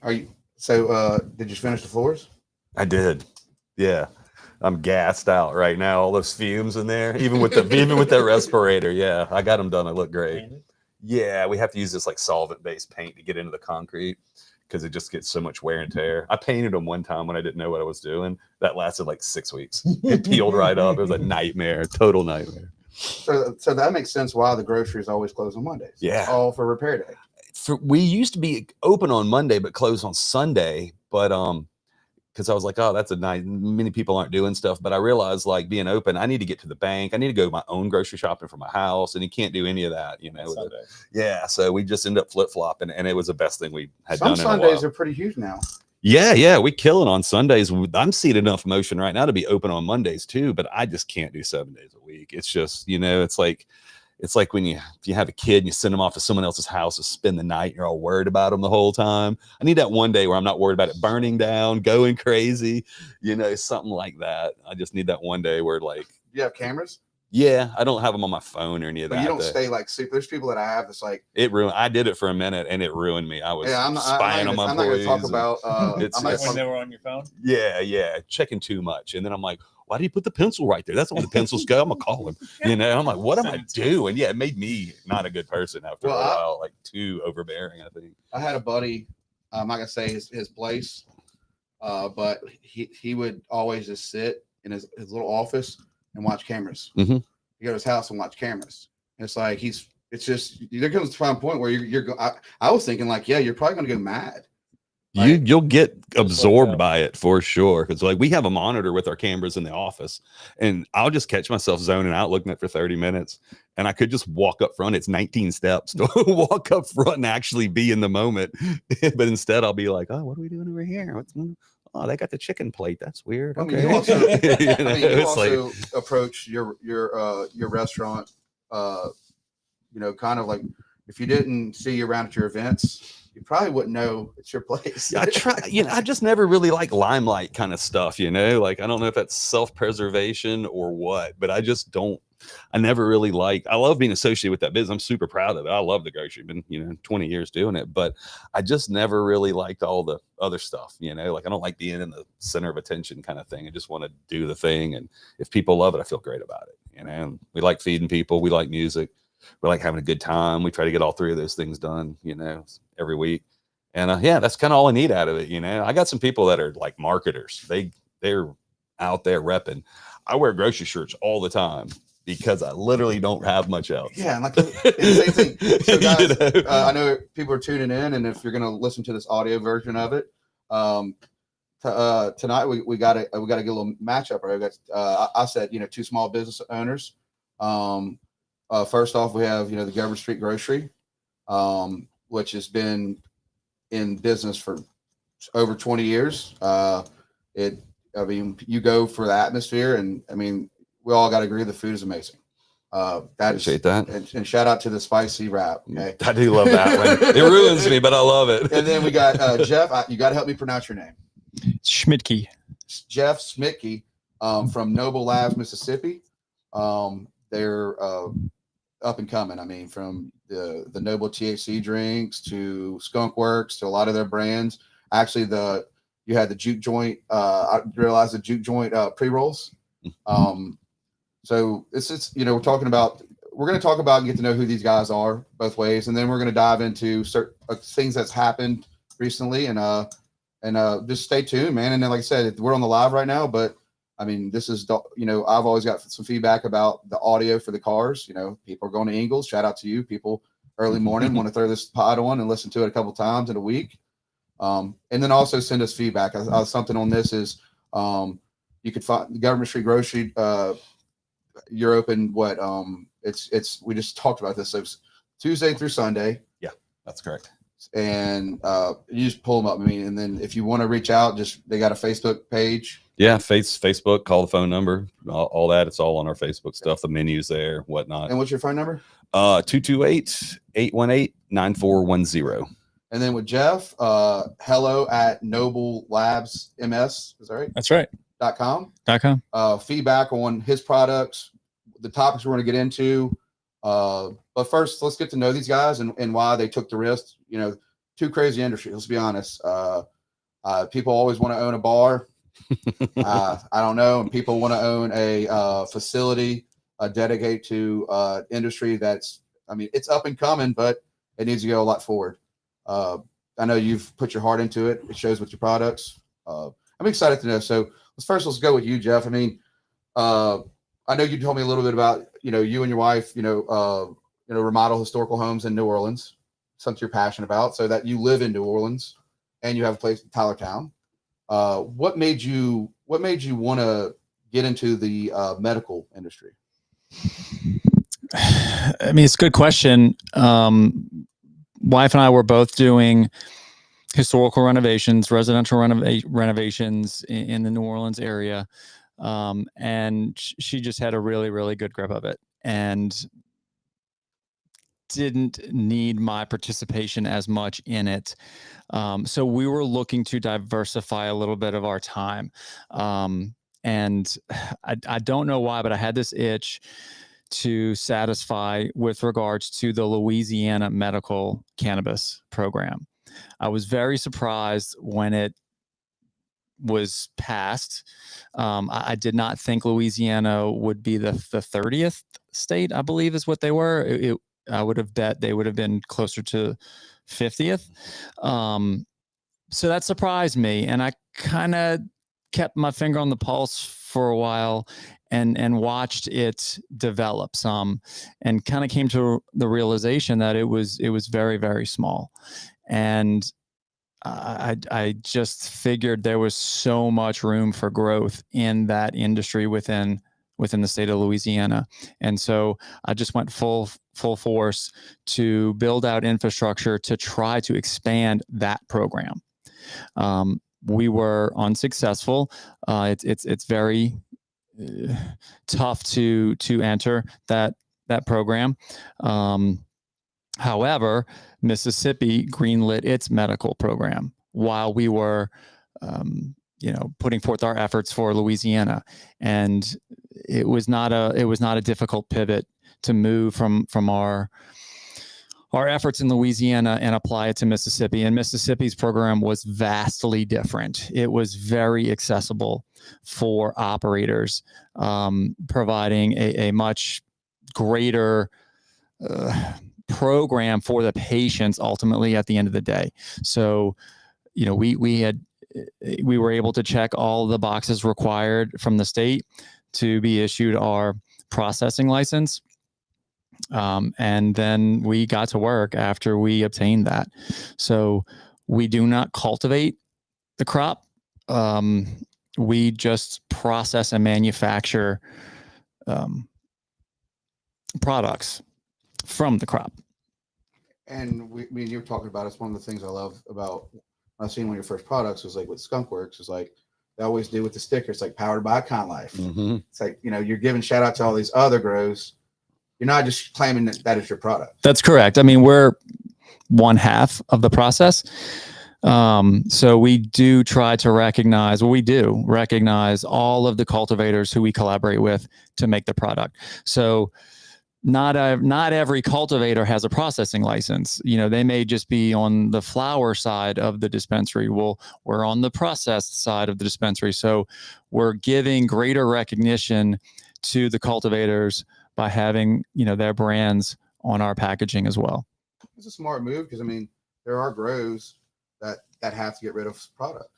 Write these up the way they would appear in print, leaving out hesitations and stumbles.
Are you? So, did you finish the floors? I did. Yeah. I'm gassed out right now. All those fumes in there, even with that respirator. Yeah, I got them done. I look great. Yeah, we have to use this like solvent-based paint to get into the concrete because it just gets so much wear and tear. I painted them one time when I didn't know what I was doing. That lasted like 6 weeks. It peeled right up. It was a nightmare, total nightmare. So that makes sense why the grocery is always closed on Mondays. Yeah, it's all for repair day. We used to be open on Monday but closed on Sunday, but because I was like, oh, that's a night. Many people aren't doing stuff, but I realized like being open, I need to get to the bank. I need to go my own grocery shopping for my house, and you can't do any of that, you know. Yeah, so we just end up flip flopping, and it was the best thing we had done. Some Sundays are pretty huge now. Yeah, we kill it on Sundays. I'm seeing enough motion right now to be open on Mondays too, but I just can't do 7 days a week. It's just, you know, it's like when if you have a kid and you send them off to someone else's house to spend the night, and you're all worried about them the whole time. I need that one day where I'm not worried about it burning down, going crazy, you know, something like that. I just need that one day where like. You have cameras? Yeah, I don't have them on my phone or any of that. You don't stay like super. There's people that I have that's like it ruined. I did it for a minute and it ruined me. I was spying on my employees. I'm not going to talk about. It's when they were on your phone. Yeah, checking too much, and then I'm like, why do you put the pencil right there? That's where the pencils go. I'm gonna call him. You know, I'm like, what am I doing? Yeah, it made me not a good person after a while, like too overbearing. I think I had a buddy. I'm not gonna say his place, but he would always just sit in his little office and watch cameras. Mm-hmm. You go to his house and watch cameras. And it's like it's just there comes to a point where I was thinking like, yeah, you're probably gonna go mad. You'll get absorbed by it for sure. Because like we have a monitor with our cameras in the office, and I'll just catch myself zoning out looking at it for 30 minutes, and I could just walk up front. It's 19 steps to walk up front and actually be in the moment. But instead, I'll be like, oh, what are we doing over here? Oh, they got the chicken plate. That's weird. Okay. You also approach your restaurant, you know, kind of like if you didn't see you around at your events, you probably wouldn't know it's your place. I try, you know, I just never really like limelight kind of stuff, you know, like I don't know if that's self-preservation or what, but I just don't. I never really I love being associated with that business. I'm super proud of it. I love the grocery. Been, 20 years doing it, but I just never really liked all the other stuff, like I don't like being in the center of attention kind of thing. I just want to do the thing. And if people love it, I feel great about it. And we like feeding people. We like music. We like having a good time. We try to get all three of those things done, every week. And that's kind of all I need out of it. I got some people that are like marketers. They're out there repping. I wear grocery shirts all the time because I literally don't have much else. Yeah, and the same thing. So guys, I know people are tuning in, and if you're going to listen to this audio version of it, tonight we got to get a little matchup. Right? I said, two small business owners. First off, we have the Government Street Grocery, which has been in business for over 20 years. You go for the atmosphere, and we all got to agree the food is amazing. Appreciate that. And shout out to the spicy wrap. Okay, I do love that one. It ruins me, but I love it. And then we got Jeff. You got to help me pronounce your name. Schmidtke. Jeff Schmidtke, from Noble Labs, Mississippi. They're up and coming. From the Noble THC drinks to Skunk Works to a lot of their brands. Actually, you had the Juke Joint. I realized the Juke Joint pre-rolls. So this is, we're going to talk about and get to know who these guys are both ways. And then we're going to dive into certain things that's happened recently and just stay tuned, man. And then, like I said, we're on the live right now, but this is, I've always got some feedback about the audio for the cars. People are going to Ingles. Shout out to you people early morning, want to throw this pod on and listen to it a couple times in a week. And then also send us feedback. Something on this is, you could find the Government Street Grocery. You're open. It's we just talked about this. So it's Tuesday through Sunday. Yeah, that's correct. And you just pull them up. And then if you want to reach out, they got a Facebook page. Yeah, Facebook, call the phone number, all that. It's all on our Facebook stuff. The menus there, whatnot. And what's your phone number? 228-818-9410. And then with Jeff, hello at Noble Labs MS. Is that right? That's right. .com. Feedback on his products, the topics we're going to get into. But first, let's get to know these guys and why they took the risk. two crazy industries. Let's be honest. People always want to own a bar. I don't know. And people want to own a facility dedicated to industry that's, I mean, it's up and coming, but it needs to go a lot forward. I know you've put your heart into it. It shows with your products. I'm excited to know. So let's go with you, Jeff. I mean, I know you told me a little bit about, you and your wife, remodel historical homes in New Orleans, something you're passionate about, so that you live in New Orleans and you have a place in Tylertown. What made you want to get into the medical industry? I mean, it's a good question. Wife and I were both doing historical renovations, residential renovations in the New Orleans area. And she just had a really, really good grip of it and didn't need my participation as much in it. So we were looking to diversify a little bit of our time. And I don't know why, but I had this itch to satisfy with regards to the Louisiana medical cannabis program. I was very surprised when it was passed. I did not think Louisiana would be the 30th state, I believe is what they were. I would have bet they would have been closer to 50th. So that surprised me. And I kind of kept my finger on the pulse for a while and watched it develop some, and kind of came to the realization that it was very, very small. And I just figured there was so much room for growth in that industry within the state of Louisiana. And so I just went full force to build out infrastructure to try to expand that program. We were unsuccessful. It's very tough to enter that program. However, Mississippi greenlit its medical program while we were, putting forth our efforts for Louisiana, and it was not a difficult pivot to move from our efforts in Louisiana and apply it to Mississippi. And Mississippi's program was vastly different. It was very accessible for operators, providing a much greater program for the patients ultimately at the end of the day. So, we were able to check all the boxes required from the state to be issued our processing license. And then we got to work after we obtained that. So we do not cultivate the crop. We just process and manufacture products from the crop. And you were talking about, it's one of the things I love about, I've seen one of your first products was like with Skunk Works, is like they always do with the sticker. It's like powered by Con Life. Mm-hmm. It's like, you're giving shout out to all these other grows. You're not just claiming that is your product. That's correct. I mean, we're one half of the process. So we do try to recognize all of the cultivators who we collaborate with to make the product. So not every cultivator has a processing license. They may just be on the flower side of the dispensary. We're on the processed side of the dispensary. So we're giving greater recognition to the cultivators by having, their brands on our packaging as well. It's a smart move because, there are grows that have to get rid of product.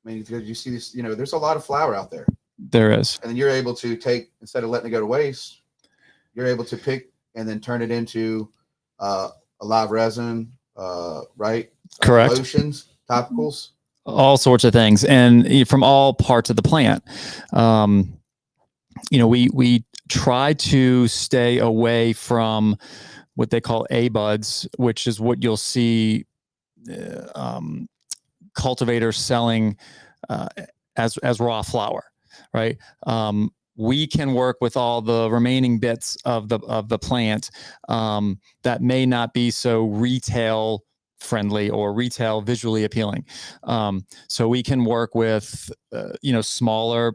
Because you see this, there's a lot of flower out there. There is. And then you're able to take, instead of letting it go to waste, you're able to pick and then turn it into a live resin, right? Correct. Lotions, topicals. All sorts of things. And from all parts of the plant. We try to stay away from what they call A-buds, which is what you'll see cultivators selling as raw flower, right? We can work with all the remaining bits of the plant that may not be so retail friendly or retail visually appealing. So we can work with smaller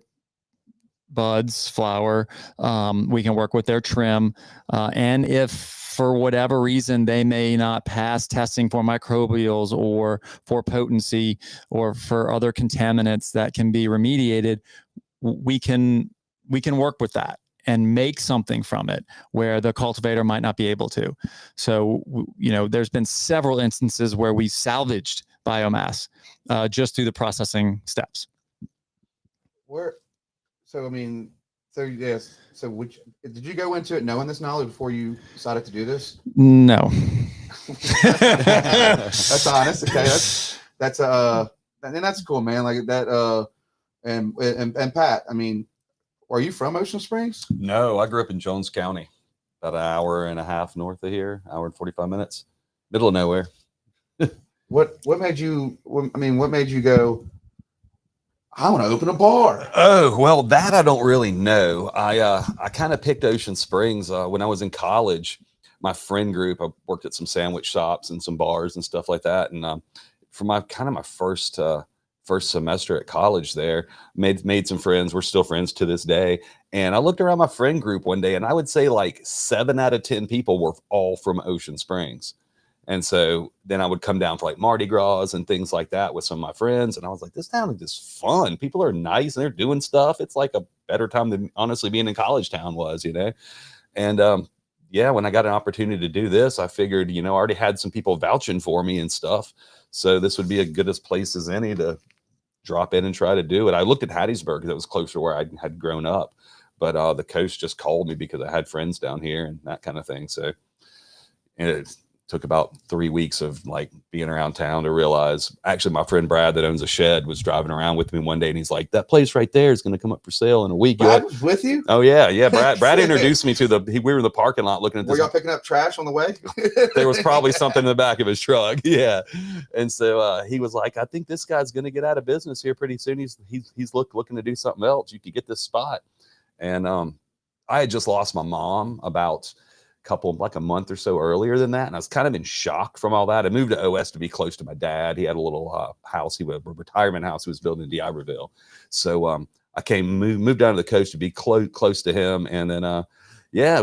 buds, flower. We can work with their trim, and if for whatever reason, they may not pass testing for microbials or for potency or for other contaminants that can be remediated, we can work with that and make something from it where the cultivator might not be able to. So, there's been several instances where we salvaged biomass just through the processing steps. Did you go into it knowing this knowledge before you decided to do this? No. That's honest. Okay. That's cool, man. Like that. And Pat, I mean, are you from Ocean Springs? No, I grew up in Jones County, about an hour and a half north of here, hour and 45 minutes, middle of nowhere. What made you go, I want to open a bar? Oh, well, that I don't really know. I kind of picked Ocean Springs when I was in college. My friend group, I worked at some sandwich shops and some bars and stuff like that. And for my first semester at college there, made some friends. We're still friends to this day. And I looked around my friend group one day, and I would say like 7 out of 10 people were all from Ocean Springs. And so then I would come down for like Mardi Gras and things like that with some of my friends. And I was like, this town is just fun. People are nice and they're doing stuff. It's like a better time than honestly being in college town was, And when I got an opportunity to do this, I figured, I already had some people vouching for me and stuff. So this would be as good a place as any to drop in and try to do it. I looked at Hattiesburg that was closer to where I had grown up, but the coast just called me because I had friends down here and that kind of thing. So it took about 3 weeks of like being around town to realize, actually my friend Brad that owns a shed was driving around with me one day and he's like, that place right there is going to come up for sale in a week. Brad was with you? Oh yeah. Brad introduced me to we were in the parking lot looking at this. Were y'all picking up trash on the way? There was probably something in the back of his truck. Yeah. And so he was like, I think this guy's going to get out of business here pretty soon. He's looking to do something else. You could get this spot. And I had just lost my mom about a month or so earlier than that. And I was kind of in shock from all that. I moved to OS to be close to my dad. He had a little house, a retirement house he was building in D'Iberville. So I moved down to the coast to be close to him. And then,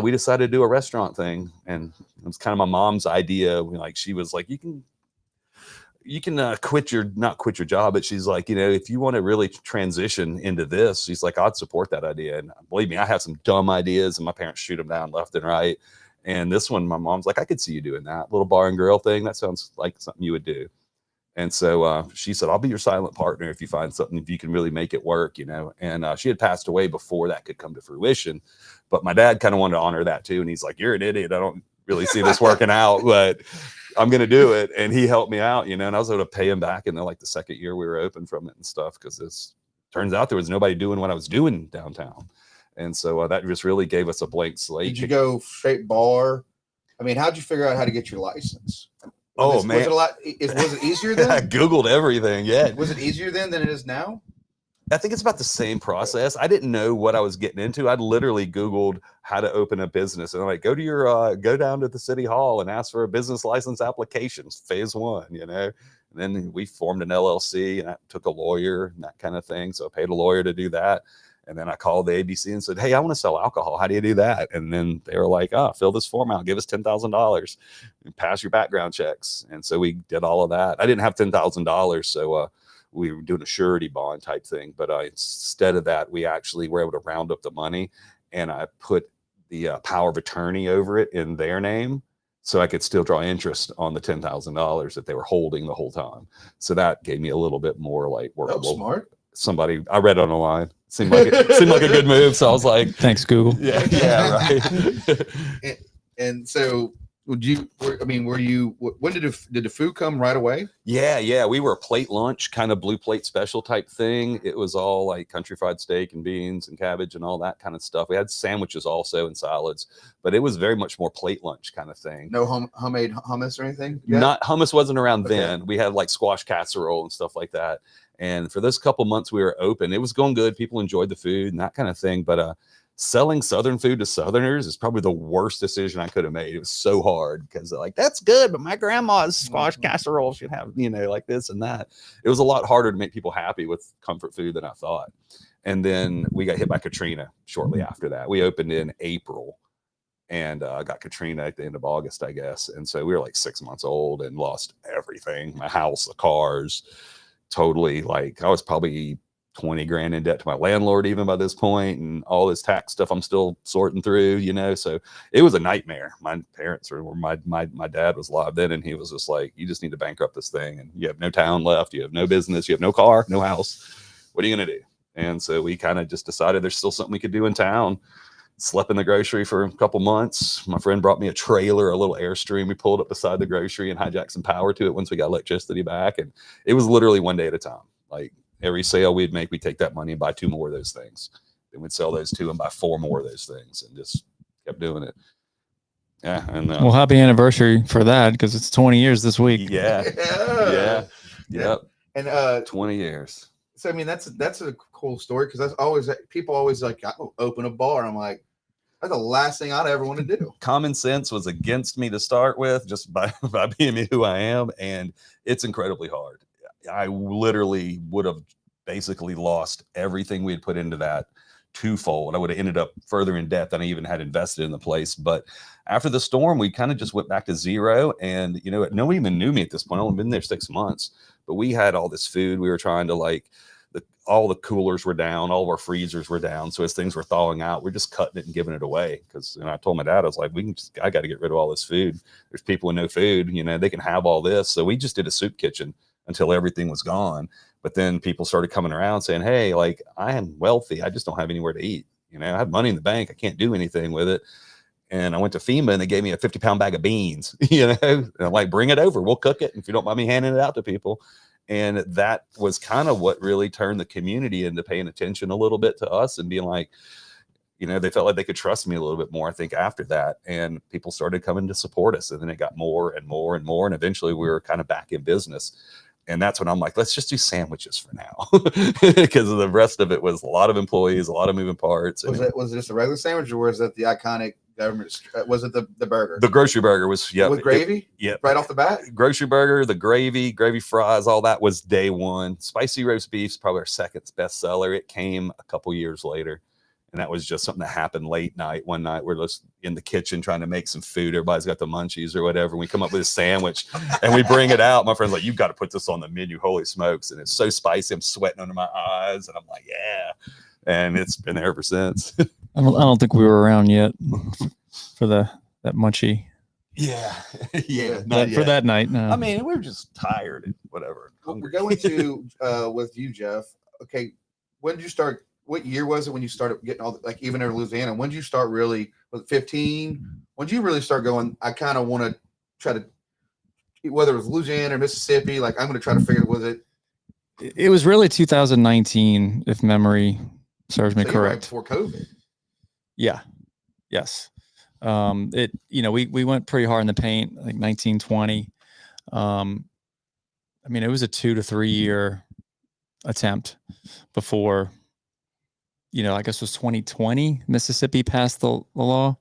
we decided to do a restaurant thing. And it was kind of my mom's idea. Like, she was like, you can not quit your job, but she's like, if you want to really transition into this, she's like, I'd support that idea. And believe me, I have some dumb ideas and my parents shoot them down left and right. And this one, my mom's like, I could see you doing that little bar and grill thing. That sounds like something you would do. And so she said, I'll be your silent partner if you find something, if you can really make it work, And she had passed away before that could come to fruition. But my dad kind of wanted to honor that too. And he's like, you're an idiot. I don't really see this working out, but I'm going to do it. And he helped me out, and I was able to pay him back in the second year we were open from it and stuff. Cause this turns out there was nobody doing what I was doing downtown. And so that just really gave us a blank slate. Did you go straight bar? I mean, how'd you figure out how to get your license? Man. Was it easier then? I Googled everything. Yeah. Was it easier then than it is now? I think it's about the same process. I didn't know what I was getting into. I'd literally Googled how to open a business, and I'm like, go down to the city hall and ask for a business license application, phase 1, And then we formed an LLC, and I took a lawyer and that kind of thing. So I paid a lawyer to do that. And then I called the ABC and said, hey, I want to sell alcohol. How do you do that? And then they were like, fill this form out, give us $10,000 and pass your background checks. And so we did all of that. I didn't have $10,000. So we were doing a surety bond type thing. But instead of that, we actually were able to round up the money, and I put the power of attorney over it in their name, so I could still draw interest on the $10,000 that they were holding the whole time. So that gave me a little bit more workable. That was smart. I read it on the line. Seemed like a good move. So I was like, thanks, Google. Yeah, right. and so when did the food come right away? Yeah. We were a plate lunch, kind of blue plate special type thing. It was all like country fried steak and beans and cabbage and all that kind of stuff. We had sandwiches also and salads, but it was very much more plate lunch kind of thing. No homemade hummus or anything? Yet? Not hummus wasn't around then. We had like squash casserole and stuff like that. And for those couple months we were open, it was going good. People enjoyed the food and that kind of thing. But selling Southern food to Southerners is probably the worst decision I could have made. It was so hard because they're like, that's good, but my grandma's squash casserole should have, like this and that. It was a lot harder to make people happy with comfort food than I thought. And then we got hit by Katrina shortly after that. We opened in April. and got Katrina at the end of August, I guess. And so we were like 6 months old and lost everything, my house, the cars, totally. Like I was probably 20 grand in debt to my landlord even by this point, and all this tax stuff I'm still sorting through, you know. So it was a nightmare. My parents or my dad was alive then, and he was just like, you just need to bankrupt this thing, and you have no town left, you have no business, you have no car, no house. What are you gonna do? And so we kind of just decided there's still something we could do in town. Slept in the grocery for a couple months. My friend brought me a trailer, a little Airstream. We pulled up beside the grocery and hijacked some power to it once we got electricity back. And it was literally one day at a time. Like every sale we'd make, we'd take that money and buy 2 more of those things. Then we'd sell those 2 and buy 4 more of those things, and just kept doing it. Yeah. And well, happy anniversary for that, because it's 20 years this week. Yeah. Yep. And 20 years. So I mean, that's a cool story, because that's always, people always like, I'll open a bar. I'm like, that's the last thing I'd ever want to do. Common sense was against me to start with, just by being who I am, and it's incredibly hard. I literally would have basically lost everything we had put into that twofold. I would have ended up further in debt than I even had invested in the place. But after the storm, we kind of just went back to zero, and you know, nobody even knew me at this point. I've only been there 6 months, but we had all this food. We were trying to like, all the coolers were down, all of our freezers were down. So as things were thawing out, we're just cutting it and giving it away. Because I told my dad, I was like, I got to get rid of all this food. There's people with no food, you know, they can have all this. So we just did a soup kitchen until everything was gone. But then people started coming around saying, hey, like, I am wealthy, I just don't have anywhere to eat. You know, I have money in the bank, I can't do anything with it. And I went to FEMA and they gave me a 50-pound bag of beans, you know, and I'm like, bring it over, we'll cook it if you don't mind me handing it out to people. And that was kind of what really turned the community into paying attention a little bit to us and being like, you know, they felt like they could trust me a little bit more, I think, after that. And people started coming to support us. And then it got more and more and more. And eventually we were kind of back in business. And that's when I'm like, let's just do sandwiches for now. Because the rest of it was a lot of employees, a lot of moving parts. Was it just a regular sandwich, or was it the iconic government? Was it the burger? The grocery burger was, yeah. With gravy? Yeah. Right off the bat? Grocery burger, the gravy fries, all that was day one. Spicy roast beef's probably our second best seller. It came a couple years later. And that was just something that happened late night. One night we're just in the kitchen trying to make some food. Everybody's got the munchies or whatever. And we come up with a sandwich and we bring it out. My friend's like, you've got to put this on the menu. Holy smokes. And it's so spicy. I'm sweating under my eyes. And I'm like, yeah. And it's been there ever since. I don't think we were around yet for that munchie. Yeah. Yeah. For that night. No. I mean, we're just tired and whatever. We're going to, with you, Jeff. Okay. When did you start? What year was it when you started getting all like, even in Louisiana? When did you start really? Was it 15? When did you really start going, I kind of want to try to, whether it was Louisiana or Mississippi, like I'm going to try to figure it, was it? It was really 2019, if memory serves me So correct. Right before COVID. Yeah. Yes. We went pretty hard in the paint, like 1920. I mean, it was a 2 to 3 year attempt before, I guess it was 2020, Mississippi passed the law.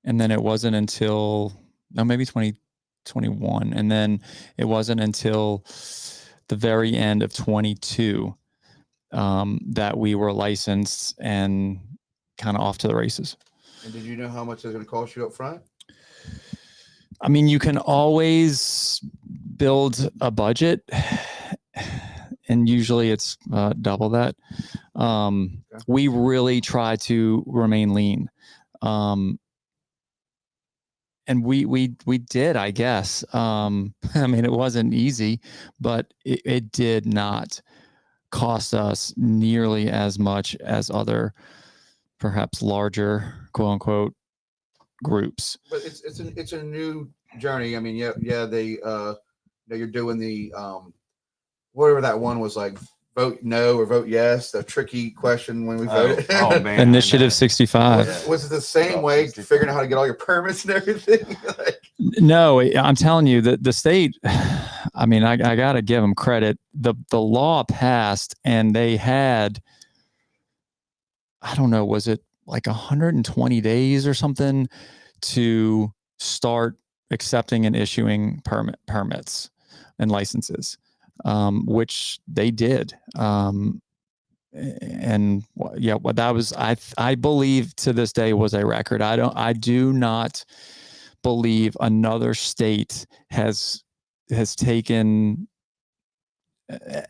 And then it wasn't until, maybe 2021. And then it wasn't until the very end of 22 that we were licensed and kind of off to the races. And did you know how much it was going to cost you up front? I mean, you can always build a budget, and usually it's double that. Okay. We really try to remain lean. And we did, I guess. I mean, it wasn't easy, but it did not cost us nearly as much as other, perhaps larger, quote unquote, groups. But it's a new journey. I mean, you're doing the whatever that one was, like vote no or vote yes, the tricky question when we voted. Oh man, Initiative 65. Was it the same way, 65. Figuring out how to get all your permits and everything? No, I'm telling you that the state, I mean, I got to give them credit. The law passed and they had, I don't know, was it like 120 days or something to start accepting and issuing permits and licenses, which they did. And and yeah, what that was, I believe to this day was a record. I do not believe another state has taken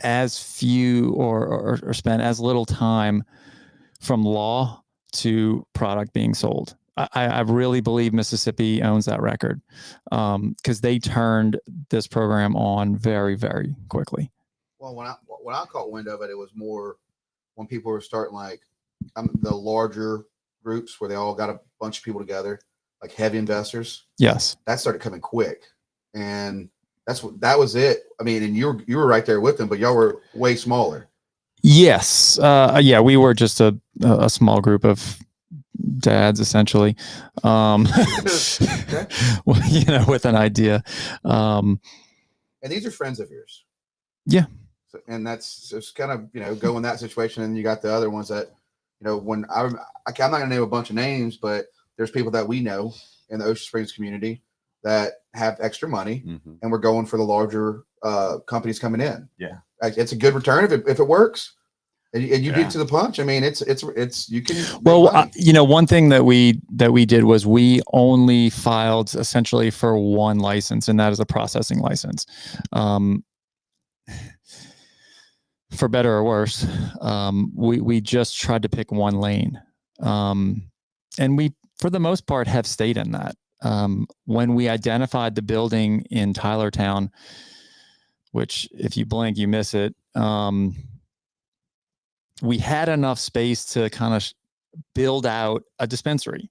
as few or spent as little time from law to product being sold. I really believe Mississippi owns that record, because they turned this program on very, very quickly. Well, when I caught wind of it, it was more when people were starting like the larger groups where they all got a bunch of people together, like heavy investors. Yes, that started coming quick, and that was it. I mean, and you were right there with them, but y'all were way smaller. Yes, yeah, we were just a small group of dads, essentially, Okay. with an idea. And these are friends of yours. Yeah. So, and that's just kind of, go in that situation. And you got the other ones that, when I'm not going to name a bunch of names, but there's people that we know in the Ocean Springs community that have extra money, and we're going for the larger companies coming in. Yeah. It's a good return if it works. And you get to the punch. I mean, it's you can. Well, one thing that we did was we only filed essentially for one license, and that is a processing license. For better or worse, we just tried to pick one lane, and we, for the most part, have stayed in that. When we identified the building in Tylertown, which if you blink, you miss it. We had enough space to kind of build out a dispensary.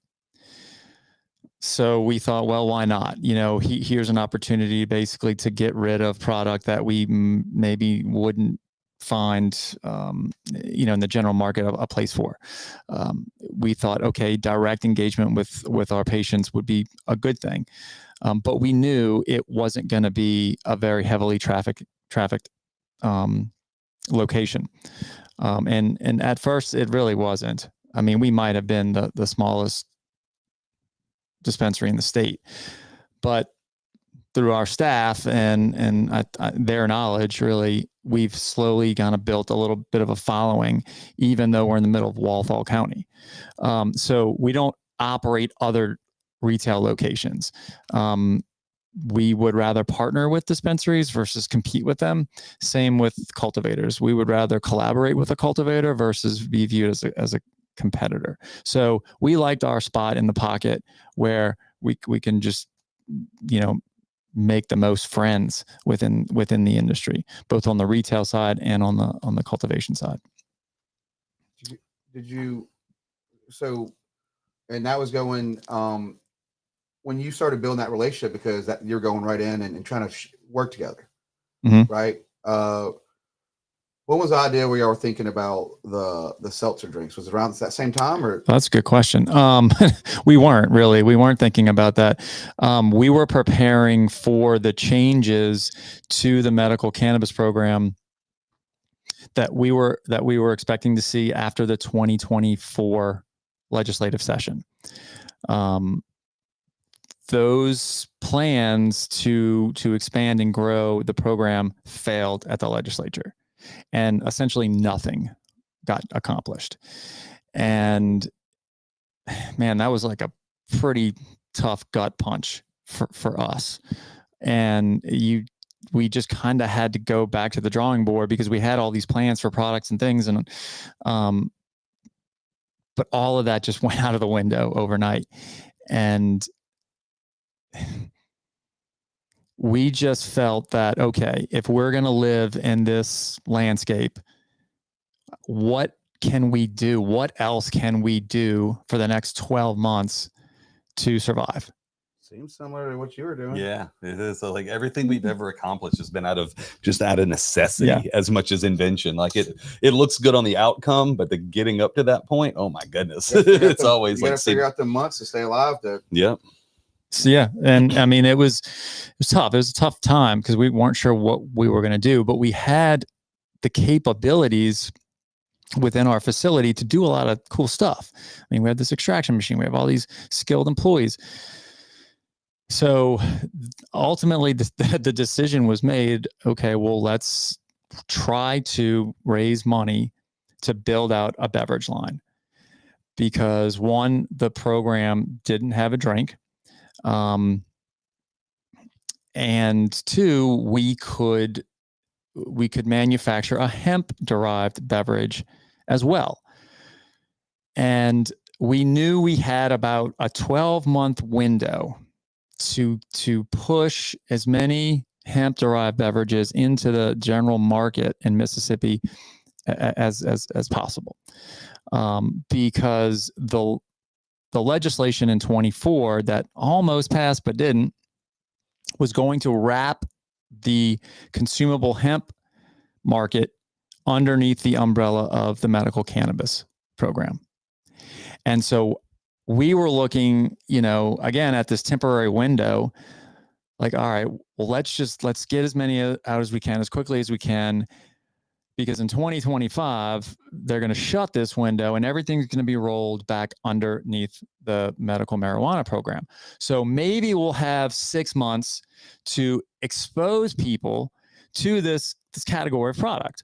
So we thought, well, why not? Here's an opportunity basically to get rid of product that we maybe wouldn't find, in the general market a place for. We thought, okay, direct engagement with our patients would be a good thing. But we knew it wasn't going to be a very heavily trafficked location. And at first it really wasn't. I mean, we might have been the smallest dispensary in the state, but through our staff and their knowledge, really, we've slowly kind of built a little bit of a following, even though we're in the middle of Walthall County. So we don't operate other retail locations. We would rather partner with dispensaries versus compete with them. Same with cultivators. We would rather collaborate with a cultivator versus be viewed as a competitor. So we liked our spot in the pocket where we can just, make the most friends within the industry, both on the retail side and on the cultivation side. And that was going, when you started building that relationship, because that you're going right in and trying to work together, right? When was the idea where y'all were thinking about the seltzer drinks? Was it around that same time, or? That's a good question. We weren't thinking about that. We were preparing for the changes to the medical cannabis program that we were expecting to see after the 2024 legislative session. Those plans to expand and grow the program failed at the legislature, and essentially nothing got accomplished. And man, that was like a pretty tough gut punch for us. And we just kind of had to go back to the drawing board, because we had all these plans for products and things, and but all of that just went out of the window overnight. And we just felt that, okay, if we're going to live in this landscape, what can we do? What else can we do for the next 12 months to survive? Seems similar to what you were doing. Yeah, it is. So, like, everything we've ever accomplished has been out of necessity, as much as invention. Like, it looks good on the outcome, but the getting up to that point, oh my goodness, it's always like figure out the months to stay alive. Yep. So, yeah. And I mean, it was tough. It was a tough time because we weren't sure what we were going to do, but we had the capabilities within our facility to do a lot of cool stuff. I mean, we had this extraction machine. We have all these skilled employees. So ultimately the decision was made, okay, well, let's try to raise money to build out a beverage line because one, the program didn't have a drink. And two, we could manufacture a hemp-derived beverage as well. And we knew we had about a 12-month window to push as many hemp-derived beverages into the general market in Mississippi as possible, because the legislation in 24 that almost passed but didn't was going to wrap the consumable hemp market underneath the umbrella of the medical cannabis program. And so we were looking, again, at this temporary window, like, all right, well, let's get as many out as we can, as quickly as we can, because in 2025, they're going to shut this window and everything's going to be rolled back underneath the medical marijuana program. So maybe we'll have 6 months to expose people to this category of product.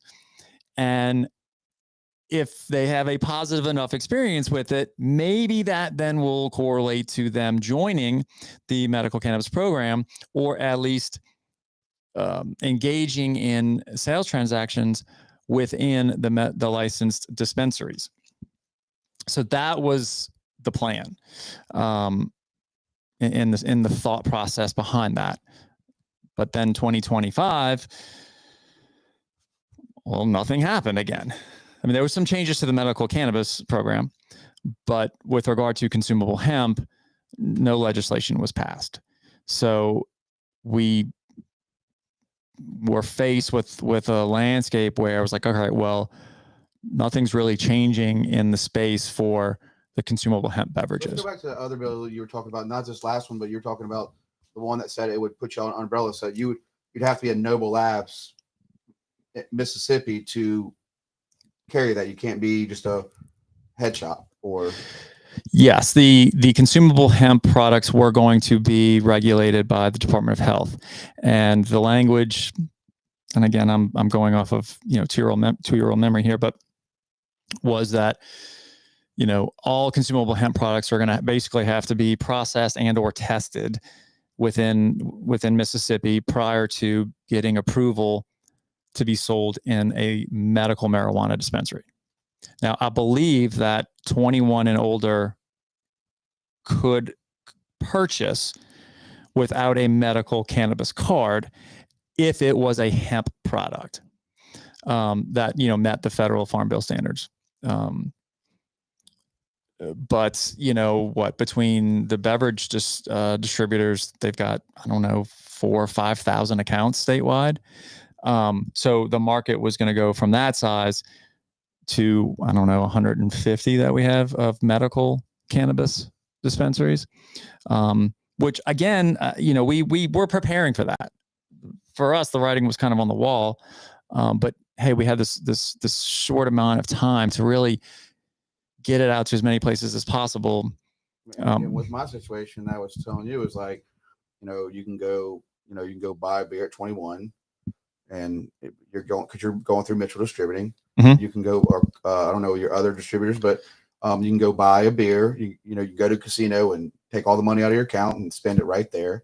And if they have a positive enough experience with it, maybe that then will correlate to them joining the medical cannabis program, or at least engaging in sales transactions within the licensed dispensaries. So that was the plan, in the thought process behind that. But then 2025, well, nothing happened again. I mean, there were some changes to the medical cannabis program, but with regard to consumable hemp, no legislation was passed. So we were faced with a landscape where I was like, all right, well, nothing's really changing in the space for the consumable hemp beverages. Let's go back to the other bill you were talking about, not this last one, but you're talking about the one that said it would put you on umbrella. So you'd have to be a Noble Labs, Mississippi, to carry that. You can't be just a head shop or. Yes, the consumable hemp products were going to be regulated by the Department of Health, and the language, and again, I'm going off of 2-year-old memory here, but was that all consumable hemp products are going to basically have to be processed and or tested within Mississippi prior to getting approval to be sold in a medical marijuana dispensary. Now, I believe that 21 and older could purchase without a medical cannabis card if it was a hemp product that met the federal Farm Bill standards. But between the beverage distributors, they've got 4,000 or 5,000 accounts statewide. So the market was going to go from that size to 150 that we have of medical cannabis dispensaries, which again, we were preparing for that. For us, the writing was kind of on the wall, but hey, we had this short amount of time to really get it out to as many places as possible. With my situation, I was telling you, is like, you can go buy a beer at 21, and you're going through Mitchell Distributing. Mm-hmm. You can go, or I don't know your other distributors, but you can go buy a beer. You go to a casino and take all the money out of your account and spend it right there.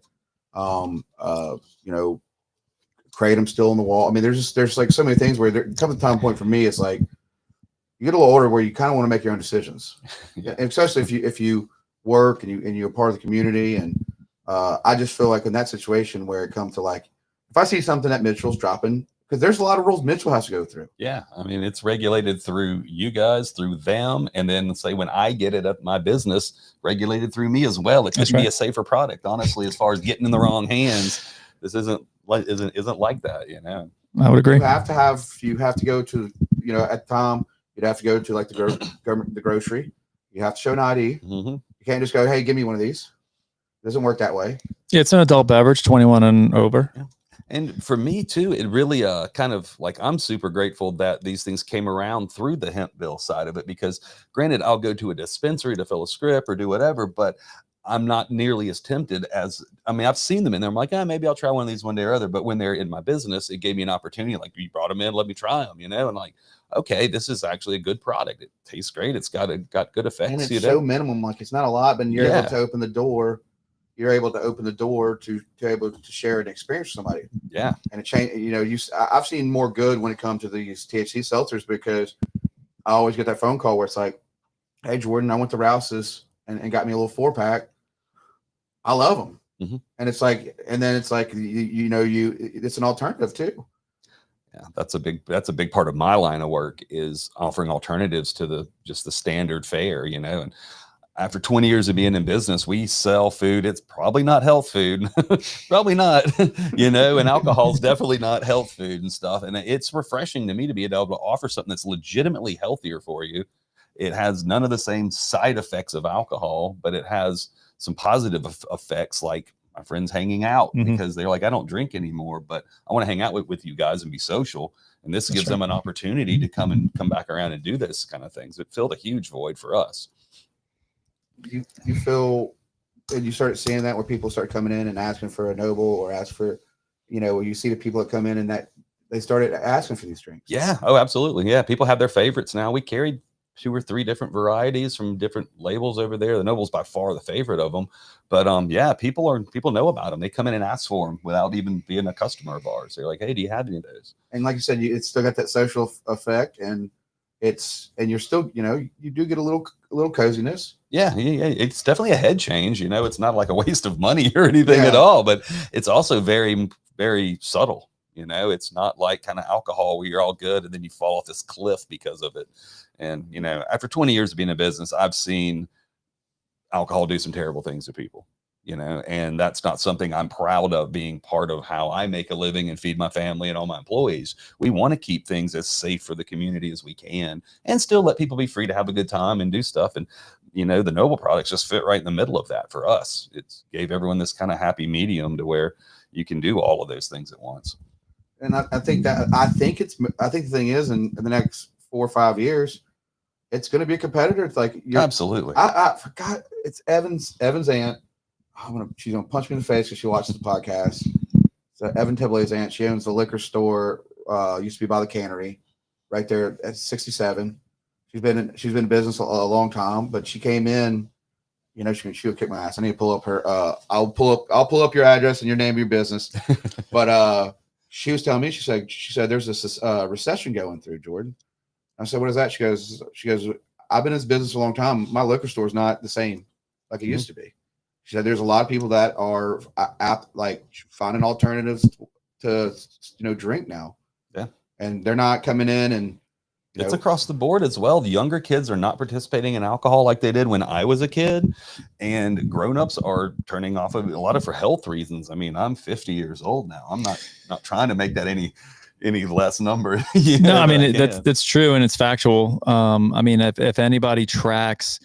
Kratom still on the wall. I mean, there's like so many things where there comes a time point for me. It's like you get a little older where you kind of want to make your own decisions, yeah. Especially if you work and you're part of the community. And I just feel like in that situation where it comes to like, if I see something that Mitchell's dropping, because there's a lot of rules Mitchell has to go through. Yeah. I mean, it's regulated through you guys, through them. And then say when I get it at my business, regulated through me as well. It could be a safer product, honestly, as far as getting in the wrong hands. This isn't like that, I would agree. You have to go to, at the time, you'd have to go to like the grocery. You have to show an ID. Mm-hmm. You can't just go, hey, give me one of these. It doesn't work that way. Yeah, it's an adult beverage, 21 and over. Yeah. And for me too, it really kind of like, I'm super grateful that these things came around through the hemp bill side of it, because granted, I'll go to a dispensary to fill a script or do whatever, but I'm not nearly as tempted as, I mean, I've seen them in there. I'm like, maybe I'll try one of these one day or other. But when they're in my business, it gave me an opportunity. Like, you brought them in, let me try them, and like, okay, this is actually a good product. It tastes great. It's got good effects. And it's so minimum, like it's not a lot, but you're able to open the door. You're able to open the door to able to share an experience with somebody. Yeah. And it changed, I've seen more good when it comes to these THC seltzers, because I always get that phone call where it's like, hey, Jourdan, I went to Rouse's and got me a little 4-pack. I love them. Mm-hmm. And it's like, it's an alternative too. Yeah, that's a big part of my line of work, is offering alternatives to the standard fare, and after 20 years of being in business, we sell food. It's probably not health food, probably not, and alcohol is definitely not health food and stuff. And it's refreshing to me to be able to offer something that's legitimately healthier for you. It has none of the same side effects of alcohol, but it has some positive effects, like my friends hanging out, because they're like, I don't drink anymore, but I want to hang out with you guys and be social. And this gives them an opportunity to come back around and do this kind of things. It filled a huge void for us. You feel, and you started seeing that where people start coming in and asking for a Noble, or ask for, where you see the people that come in and that they started asking for these drinks. Yeah. Oh, absolutely. Yeah. People have their favorites now. We carried 2 or 3 different varieties from different labels over there. The Noble's by far the favorite of them, but yeah, people know about them. They come in and ask for them without even being a customer of ours. They're like, hey, do you have any of those? And like you said, it's still got that social effect, and you're still, you do get a little coziness. Yeah. It's definitely a head change. It's not like a waste of money or anything at all, but it's also very, very subtle. It's not like kind of alcohol where you're all good and then you fall off this cliff because of it. And, after 20 years of being in business, I've seen alcohol do some terrible things to people, and that's not something I'm proud of, being part of how I make a living and feed my family and all my employees. We want to keep things as safe for the community as we can, and still let people be free to have a good time and do stuff. And, the Noble products just fit right in the middle of that for us. It gave everyone this kind of happy medium to where you can do all of those things at once. And I think the thing is, in the next 4 or 5 years, it's going to be a competitor. It's like, absolutely. I forgot, it's Evan's aunt. She's gonna punch me in the face because she watches the podcast. So Evan Tibbley's aunt, she owns the liquor store. Used to be by the cannery, right there at 67. She's been in business a long time, but she came in. She'll kick my ass. I need to pull up her. I'll pull up your address and your name of your business. But she was telling me, she said there's this recession going through, Jourdan. I said, what is that? She goes, I've been in this business a long time. My liquor store is not the same like it used to be. She said, there's a lot of people that are like finding alternatives to, drink now. Yeah. And they're not coming in, and it's across the board as well. The younger kids are not participating in alcohol like they did when I was a kid, and grownups are turning off of it, a lot of for health reasons. I mean, I'm 50 years old now. I'm not trying to make that any less number. No, I mean, that's true. And it's factual. I mean, if anybody tracks,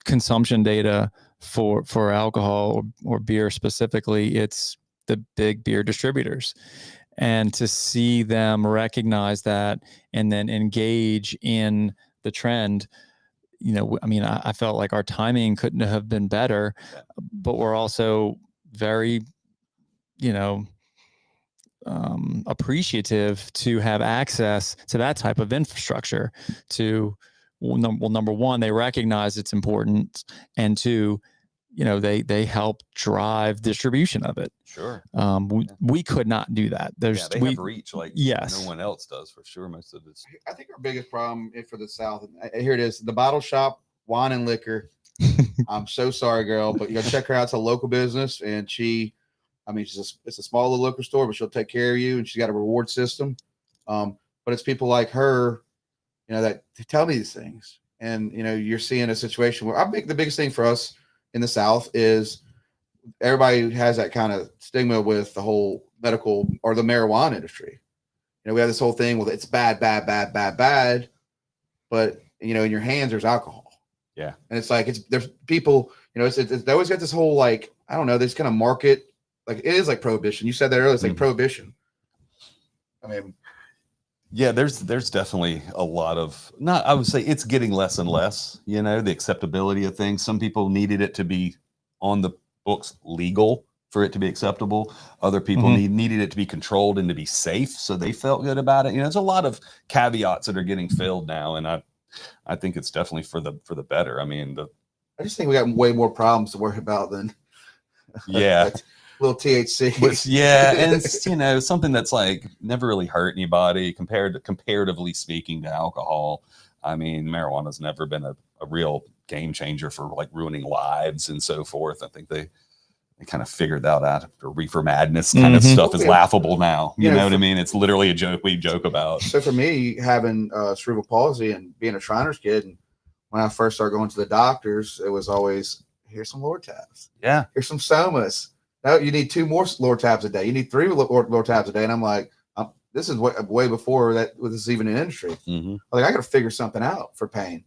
consumption data for alcohol or beer specifically, it's the big beer distributors. And to see them recognize that and then engage in the trend, I mean, I felt like our timing couldn't have been better, but we're also very, appreciative to have access to that type of infrastructure. Number one, they recognize its importance, and 2, they help drive distribution of it. Sure. We could not do that. They have reach like no one else does, for sure. Most of this. I think our biggest problem for the South, here it is, the Bottle Shop Wine and Liquor. I'm so sorry, girl, but you gotta check her out. It's a local business, and it's a small little liquor store, but she'll take care of you, and she's got a reward system. But it's people like her, that tell me these things. And, you're seeing a situation where I think the biggest thing for us in the South is everybody has that kind of stigma with the whole medical or the marijuana industry. We have this whole thing with it's bad, but, in your hands, there's alcohol. Yeah. And it's like, there's people, they always got this whole, like, I don't know, this kind of market. Like, it is like prohibition. You said that earlier. It's like prohibition. I mean, Yeah, there's definitely a lot of, not, I would say it's getting less and less, you know, the acceptability of things. Some people needed it to be on the books legal for it to be acceptable. Other people needed it to be controlled and to be safe, so they felt good about it. You know, there's a lot of caveats that are getting filled now, and I think it's definitely for the better. I mean, I just think we got way more problems to worry about than yeah. little THC. But yeah, and it's, you know, something that's like never really hurt anybody comparatively speaking to alcohol. I mean, marijuana's never been a real game changer for like ruining lives and so forth. I think they kind of figured that out. The reefer madness kind of stuff is laughable now. You know what I mean? It's literally a joke we joke about. So for me, having cerebral palsy and being a Shriners kid, and when I first started going to the doctors, it was always, here's some Lortabs. Yeah. Here's some Somas. No, you need 2 more Lortabs a day. You need 3 Lortabs a day. And I'm like, this is way before that was even an industry. Like, I got to figure something out for pain.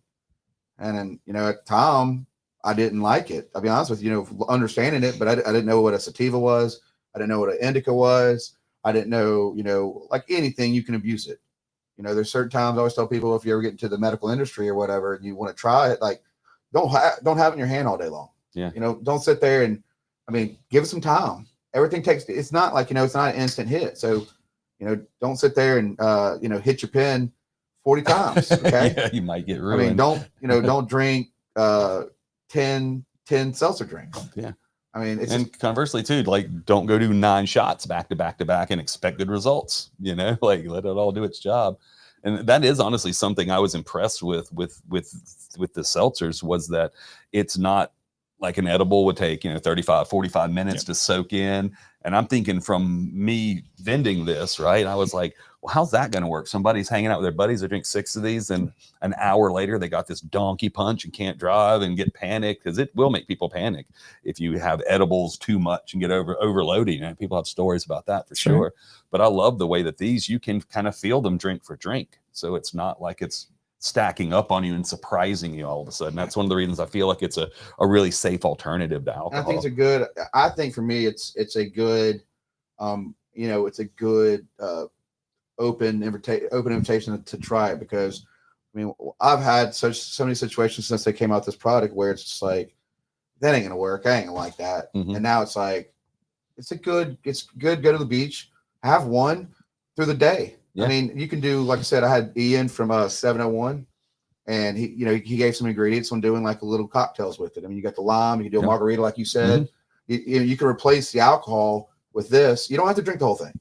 And then, you know, at the time, I didn't like it. I'll be honest with you, you know, understanding it, but I didn't know what a sativa was. I didn't know what an indica was. I didn't know, you know, like anything, you can abuse it. You know, there's certain times I always tell people, if you ever get into the medical industry or whatever, and you want to try it, like, don't have it in your hand all day long. Yeah. You know, don't sit there and, I mean, give it some time. Everything takes, it's not like, you know, it's not an instant hit. So, you know, don't sit there and, you know, hit your pen 40 times. Okay. Yeah, you might get ruined. I mean, don't drink 10 seltzer drinks. Yeah. I mean, it's, and conversely too, like, don't go do 9 shots back to back and expect good results, you know, like, let it all do its job. And that is honestly something I was impressed with the seltzers, was that it's not like an edible would take, you know, 35, 45 minutes to soak in. And I'm thinking, from me vending this, right, I was like, well, how's that going to work? Somebody's hanging out with their buddies, they drink 6 of these, and an hour later they got this donkey punch and can't drive and get panicked, because it will make people panic if you have edibles too much and get overloading. And people have stories about that for sure. But I love the way that these, you can kind of feel them drink for drink. So it's not like it's stacking up on you and surprising you all of a sudden. That's one of the reasons I feel like it's a really safe alternative to alcohol. I think it's a good, I think for me, it's a good, you know, it's a good open invitation to try it, because I mean, I've had so many situations since they came out with this product where it's just like, that ain't gonna work. I ain't gonna like that. And now it's like, it's good. Go to the beach, have one through the day. I mean, you can do, like I said, I had Ian from 701, and he gave some ingredients on doing like a little cocktails with it. I mean, you got the lime, you can do a margarita, like you said. You can replace the alcohol with this. You don't have to drink the whole thing.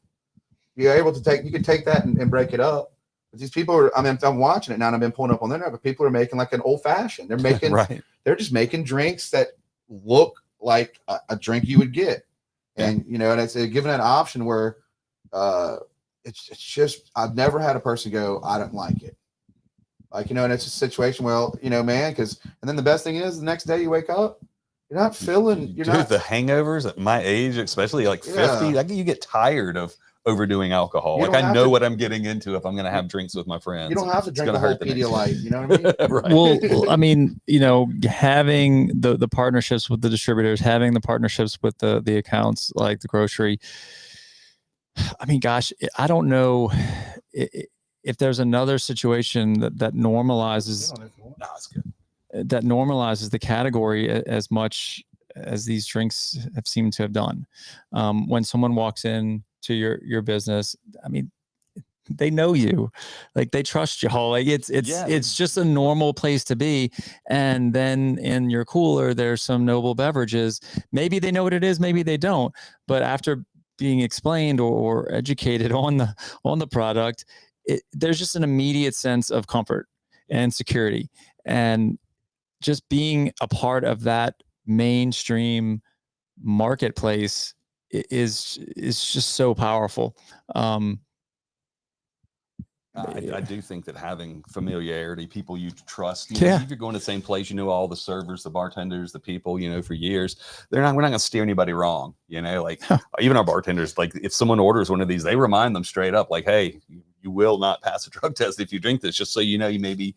You're able to you can take that and break it up. But these people are, I mean, I'm watching it now and I've been pulling up on there, but people are making like an old fashioned. They're making, they're just making drinks that look like a drink you would get. And, you know, and it's given an option where, it's just, I've never had a person go, I don't like it. Like, you know, and it's a situation, well, you know, man, and then the best thing is the next day you wake up, you're not feeling, the hangovers at my age, especially like 50, like, you get tired of overdoing alcohol. Like, I know what I'm getting into if I'm going to have drinks with my friends. You don't have to drink the whole Pedialyte, you know what I mean? Well, I mean, you know, having the partnerships with the distributors, having the partnerships with the accounts, like the grocery, I mean, gosh, I don't know if there's another situation that normalizes. No, it's good. That normalizes the category as much as these drinks have seemed to have done. When someone walks in to your business, I mean, they know you, like, they trust y'all. Like, it's just a normal place to be. And then in your cooler, there's some noble beverages. Maybe they know what it is, maybe they don't. But after being explained or educated on the product, there's just an immediate sense of comfort and security, and just being a part of that mainstream marketplace is just so powerful. I do think that having familiarity, people you trust, if you're going to the same place, you know, all the servers, the bartenders, the people, you know, for years, we're not going to steer anybody wrong. You know, like even our bartenders, like, if someone orders one of these, they remind them straight up, like, hey, you will not pass a drug test if you drink this, just so you know, you may be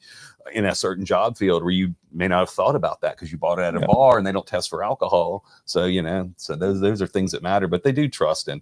in a certain job field where you may not have thought about that because you bought it at a bar and they don't test for alcohol. So, you know, so those are things that matter, but they do trust. And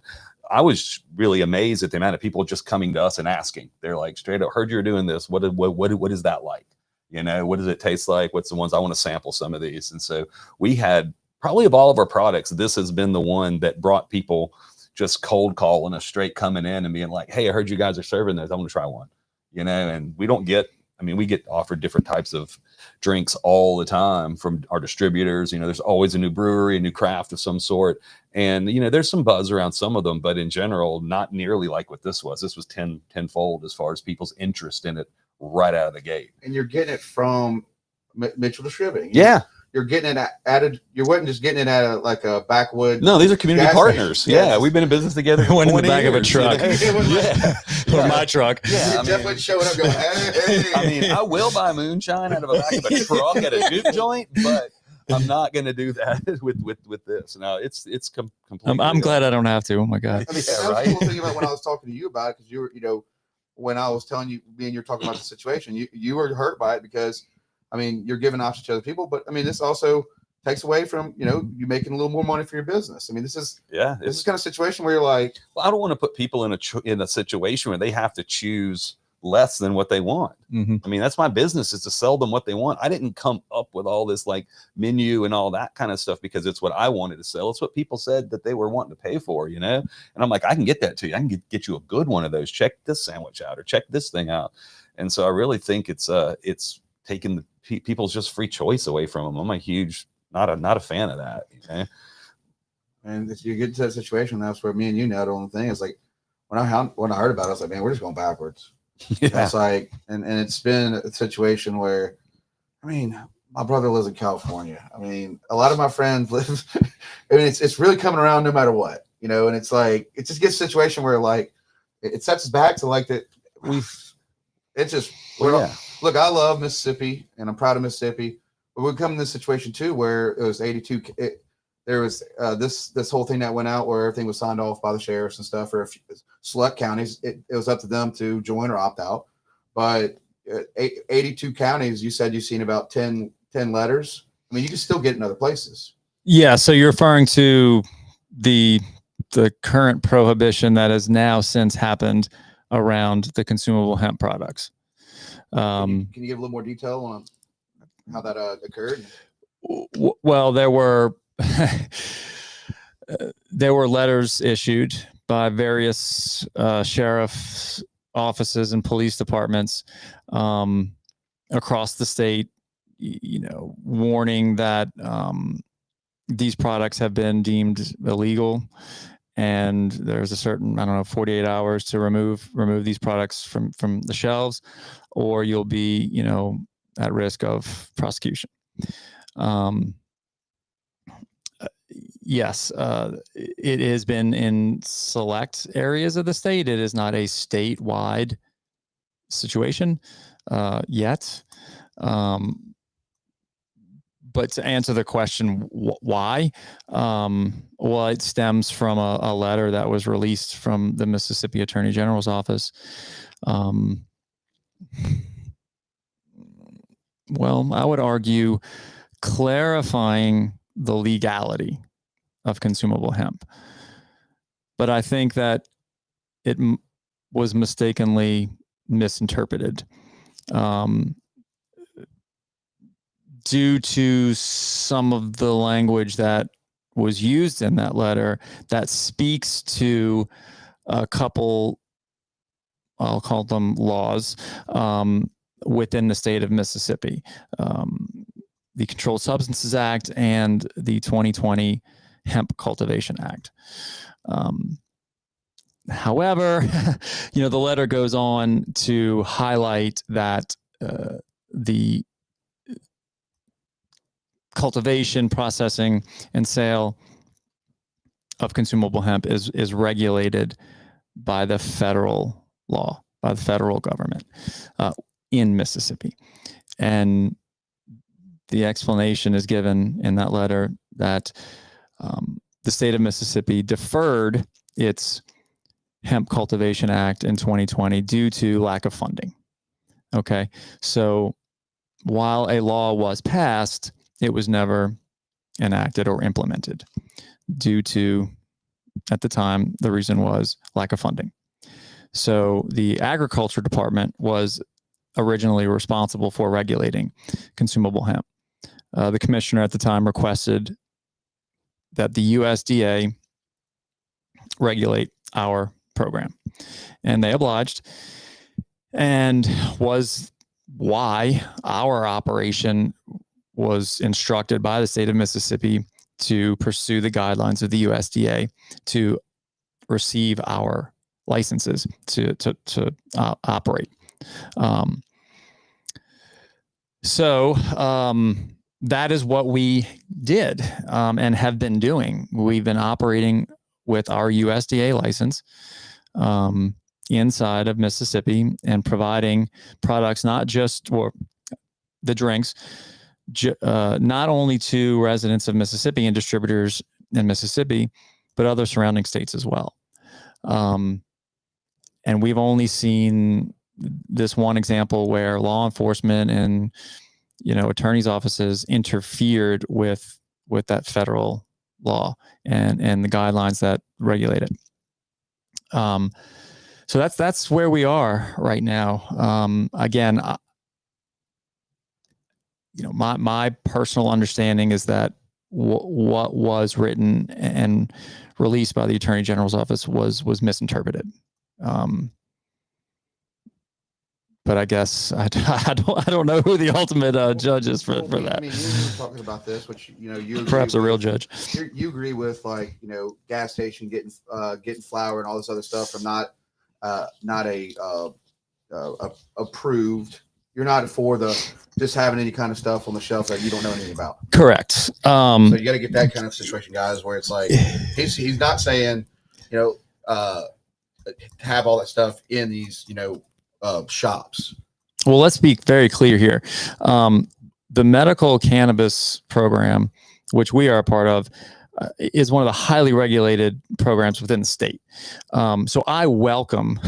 I was really amazed at the amount of people just coming to us and asking. They're like, straight up, heard you're doing this. What is that like? You know, what does it taste like? What's the ones I want to sample some of these? And so we had probably of all of our products, this has been the one that brought people just cold calling us, straight coming in and being like, hey, I heard you guys are serving those. I want to try one, you know, and we get offered different types of drinks all the time from our distributors. You know, there's always a new brewery, a new craft of some sort. And, you know, there's some buzz around some of them, but in general, not nearly like what this was. This was tenfold as far as people's interest in it right out of the gate. And you're getting it from Mitchell Distributing. Yeah. You're getting it added. You wasn't just getting it at a backwood. No, these are community partners. Station. Yeah, we've been in business together. For Went in the 20 back of a years, truck. you know? Or my truck. Yeah, Jeff went showing up going, hey. I mean, I will buy moonshine out of the back of a truck at a juke joint, but I'm not going to do that with this. No, it's completely. I'm glad I don't have to. Oh my God. I mean, Yeah, that was right. the cool thing about when I was talking to you about it, because you were, you know, when I was telling you, me and you're talking about the situation, you were hurt by it because, I mean, you're giving options to other people, but I mean, this also takes away from, you know, you making a little more money for your business. I mean, this is kind of situation where you're like, well, I don't want to put people in a situation where they have to choose less than what they want. Mm-hmm. I mean, that's my business, is to sell them what they want. I didn't come up with all this like menu and all that kind of stuff because it's what I wanted to sell. It's what people said that they were wanting to pay for, you know? And I'm like, I can get that to you. I can get you a good one of those. Check this sandwich out or check this thing out. And so I really think it's taking the people's just free choice away from them. I'm a huge, not a fan of that, you know? and if you get to that situation, that's where me and you nailed on the thing. It's like, when I heard about it, I was like, man, we're just going backwards. Yeah. It's like, and it's been a situation where, I mean, my brother lives in California. I mean, a lot of my friends live. I mean, it's really coming around no matter what, you know. And it's like, it just gets a situation where like it sets us back to like that. It's just look. I love Mississippi, and I'm proud of Mississippi. But we come in this situation too, where it was 82. There was this whole thing that went out where everything was signed off by the sheriffs and stuff. For a few select counties, it was up to them to join or opt out. But 82 counties, you said you've seen about 10 letters. I mean, you can still get in other places. Yeah. So you're referring to the current prohibition that has now since happened around the consumable hemp products. Can you give a little more detail on how that occurred? Well, there were letters issued by various sheriff's offices and police departments across the state, you know, warning that these products have been deemed illegal, and there's a certain, 48 hours to remove these products from the shelves, or you'll be, you know, at risk of prosecution. Yes, it has been in select areas of the state. It is not a statewide situation yet. But to answer the question, why? Well, it stems from a letter that was released from the Mississippi Attorney General's office. Well, I would argue clarifying the legality of consumable hemp. But I think that it was mistakenly misinterpreted due to some of the language that was used in that letter that speaks to a couple, I'll call them laws, within the state of Mississippi. The Controlled Substances Act and the 2020 Hemp Cultivation Act. However, you know, the letter goes on to highlight that the cultivation, processing, and sale of consumable hemp is regulated by the federal law, by the federal government in Mississippi. And the explanation is given in that letter that the state of Mississippi deferred its Hemp Cultivation Act in 2020 due to lack of funding. Okay, so while a law was passed, it was never enacted or implemented due to at the time. The reason was lack of funding. So the agriculture department was originally responsible for regulating consumable hemp. The commissioner at the time requested that the USDA regulate our program, and they obliged, and was why our operation was instructed by the state of Mississippi to pursue the guidelines of the USDA to receive our licenses to operate. So that is what we did and have been doing. We've been operating with our USDA license inside of Mississippi and providing products, not just for the drinks, not only to residents of Mississippi and distributors in Mississippi, but other surrounding states as well. And we've only seen this one example where law enforcement and, attorneys' offices interfered with that federal law and the guidelines that regulate it. So that's where we are right now. Again, my personal understanding is that what was written and released by the Attorney General's office was misinterpreted. But I guess I don't know who the ultimate judge is for that. I mean, you were talking about this, which you perhaps a real judge. You agree with, like, gas station getting flour and all this other stuff from not approved. You're not for just having any kind of stuff on the shelf that you don't know anything about. Correct. So you got to get that kind of situation, guys, where it's like he's not saying have all that stuff in these shops. Well, let's be very clear here. The medical cannabis program, which we are a part of, is one of the highly regulated programs within the state. So I welcome,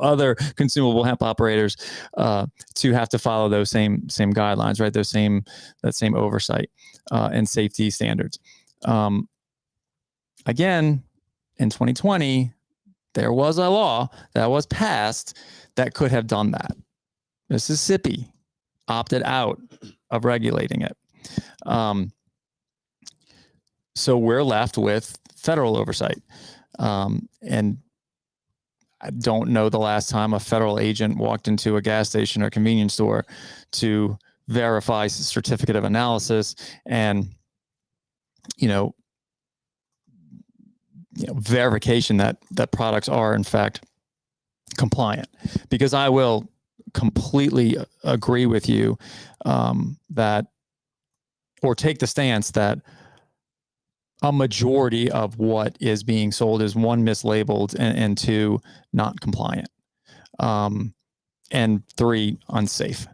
other consumable hemp operators to have to follow those same guidelines, right? That same oversight and safety standards. Again, in 2020, there was a law that was passed that could have done that. Mississippi opted out of regulating it. So we're left with federal oversight. And I don't know the last time a federal agent walked into a gas station or convenience store to verify certificate of analysis and, verification that products are in fact compliant. Because I will completely agree with you that, or take the stance that a majority of what is being sold is, one, mislabeled, and two, not compliant, and three, unsafe.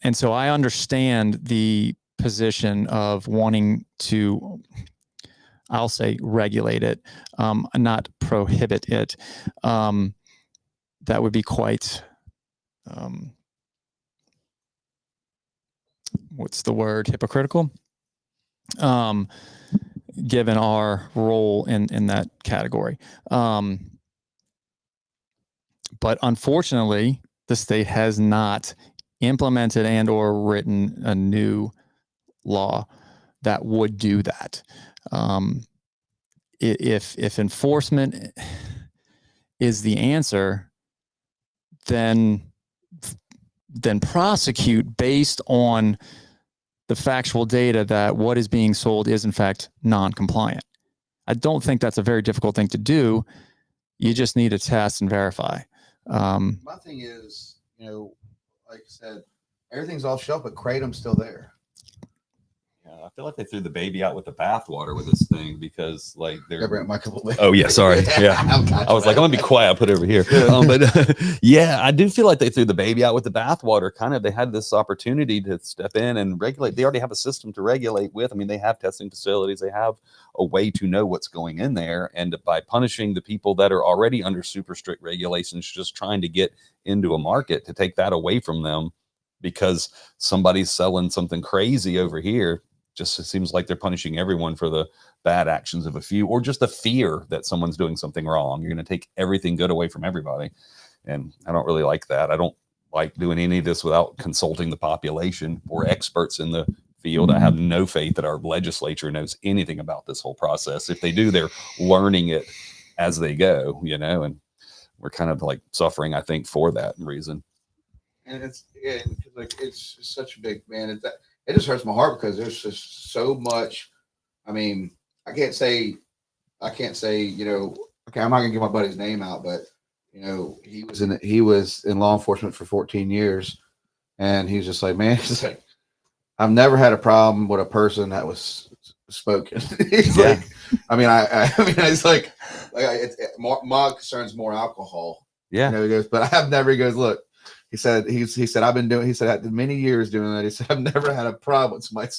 And so I understand the position of wanting to, I'll say, regulate it, not prohibit it. That would be quite, what's the word? Hypocritical. Given our role in that category. But unfortunately, the state has not implemented and or written a new law that would do that. If enforcement is the answer, then prosecute based on the factual data that what is being sold is in fact non-compliant. I don't think that's a very difficult thing to do. You just need to test and verify. My thing is, like I said, everything's off shelf, but Kratom's still there. Yeah, I feel like they threw the baby out with the bathwater with this thing, because like they're. Oh yeah, sorry. Yeah, I was like, I'm gonna be quiet. I'll put it over here. But yeah, I do feel like they threw the baby out with the bathwater. Kind of, they had this opportunity to step in and regulate. They already have a system to regulate with. I mean, they have testing facilities. They have a way to know what's going in there. And by punishing the people that are already under super strict regulations, just trying to get into a market, to take that away from them because somebody's selling something crazy over here. just it seems like they're punishing everyone for the bad actions of a few, or just the fear that someone's doing something wrong. You're going to take everything good away from everybody. And I don't really like that. I don't like doing any of this without consulting the population or experts in the field. I have no faith that our legislature knows anything about this whole process. If they do, they're learning it as they go, and we're kind of like suffering, I think, for that reason. And it's such a big, man. It just hurts my heart because there's just so much. I mean, I can't say, okay, I'm not gonna give my buddy's name out, but he was in law enforcement for 14 years, and he's just like, man, he's like, I've never had a problem with a person that was spoken. He's like, I mean, it's like my concern's more alcohol. Yeah. He goes, but I've never. He goes, look. He said, I've been doing. He said, after many years doing that. He said, I've never had a problem with somebody.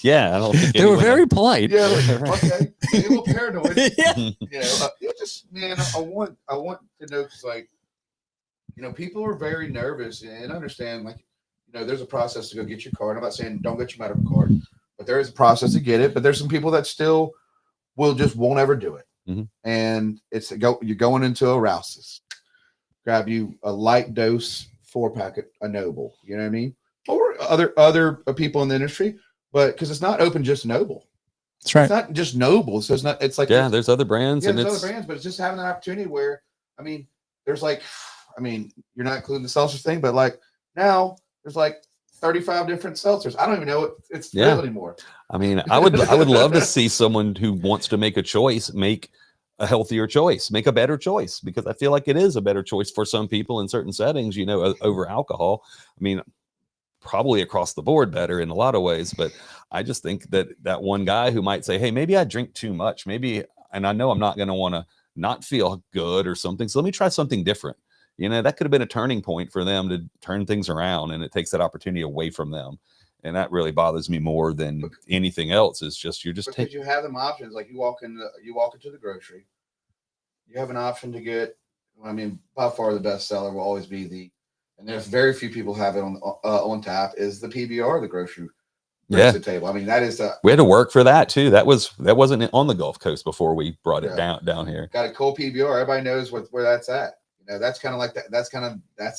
Yeah, I don't think they were very polite. Yeah, like, okay, a little paranoid. Yeah. It just, man, I want to know, because like, people are very nervous, and understand, like, there's a process to go get your card. I'm not saying don't get your medical card, but there is a process to get it. But there's some people that still won't ever do it. Mm-hmm. And you're going into a Rouse's, grab you a light dose 4-pack a Noble, you know what I mean? Or other people in the industry, but because it's not open just Noble. That's right. It's not just Noble. So it's not, it's like, there's other brands. Yeah, there's other brands, but it's just having an opportunity where, I mean, there's like, you're not including the seltzer thing, but like now there's like 35 different seltzers. I don't even know what it's real anymore. I mean, I would love to see someone who wants to make a choice, make a healthier choice, make a better choice, because I feel like it is a better choice for some people in certain settings, over alcohol. I mean, probably across the board better in a lot of ways, but I just think that one guy who might say, hey, maybe I drink too much, and I know I'm not going to want to not feel good or something, so let me try something different. That could have been a turning point for them to turn things around, and it takes that opportunity away from them. And that really bothers me more than anything else. Is just you have them options. Like you walk into the grocery, you have an option to get. I mean, by far the best seller will always be and there's very few people have it on tap, is the PBR, the grocery table. I mean, that is we had to work for that too. That wasn't on the Gulf Coast before we brought it down here. Got a cold PBR. Everybody knows where that's at. That's kind of like that. That's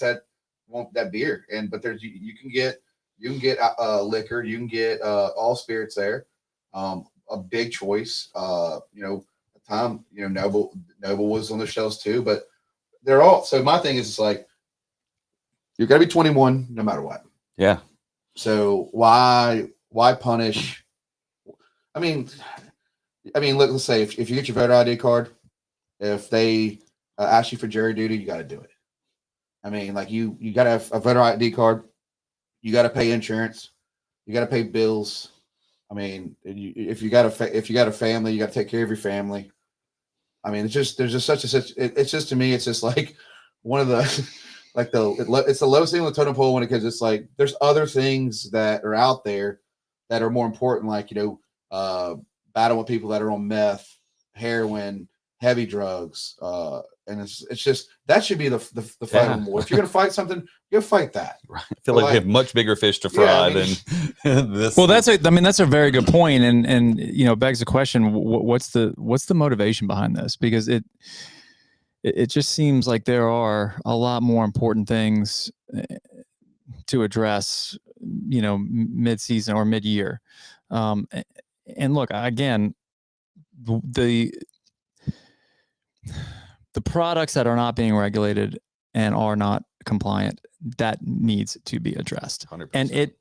that beer. But there's you can get liquor, you can get all spirits there. A big choice. Noble was on the shelves too, but they're all. So my thing is, it's like, you got to be 21 no matter what. Yeah. So why punish? I mean, look, let's say if you get your voter ID card, if they ask you for jury duty, you got to do it. I mean, like you got to have a voter ID card. You got to pay insurance. You got to pay bills. I mean, if you got a family, you got to take care of your family. I mean, it's just it's just, to me, it's just like one of the it's the lowest thing on the totem pole when it comes. It's like there's other things that are out there that are more important, like battle with people that are on meth, heroin, heavy drugs, and it's just that should be the fight on more. If you're gonna fight something, you fight that. Right. I feel like we have much bigger fish to fry than this. Well, that's a very good point, and begs the question: what's the motivation behind this? Because it just seems like there are a lot more important things to address, mid-season or mid-year. And look, again, the products that are not being regulated and are not compliant, that needs to be addressed. 100%. And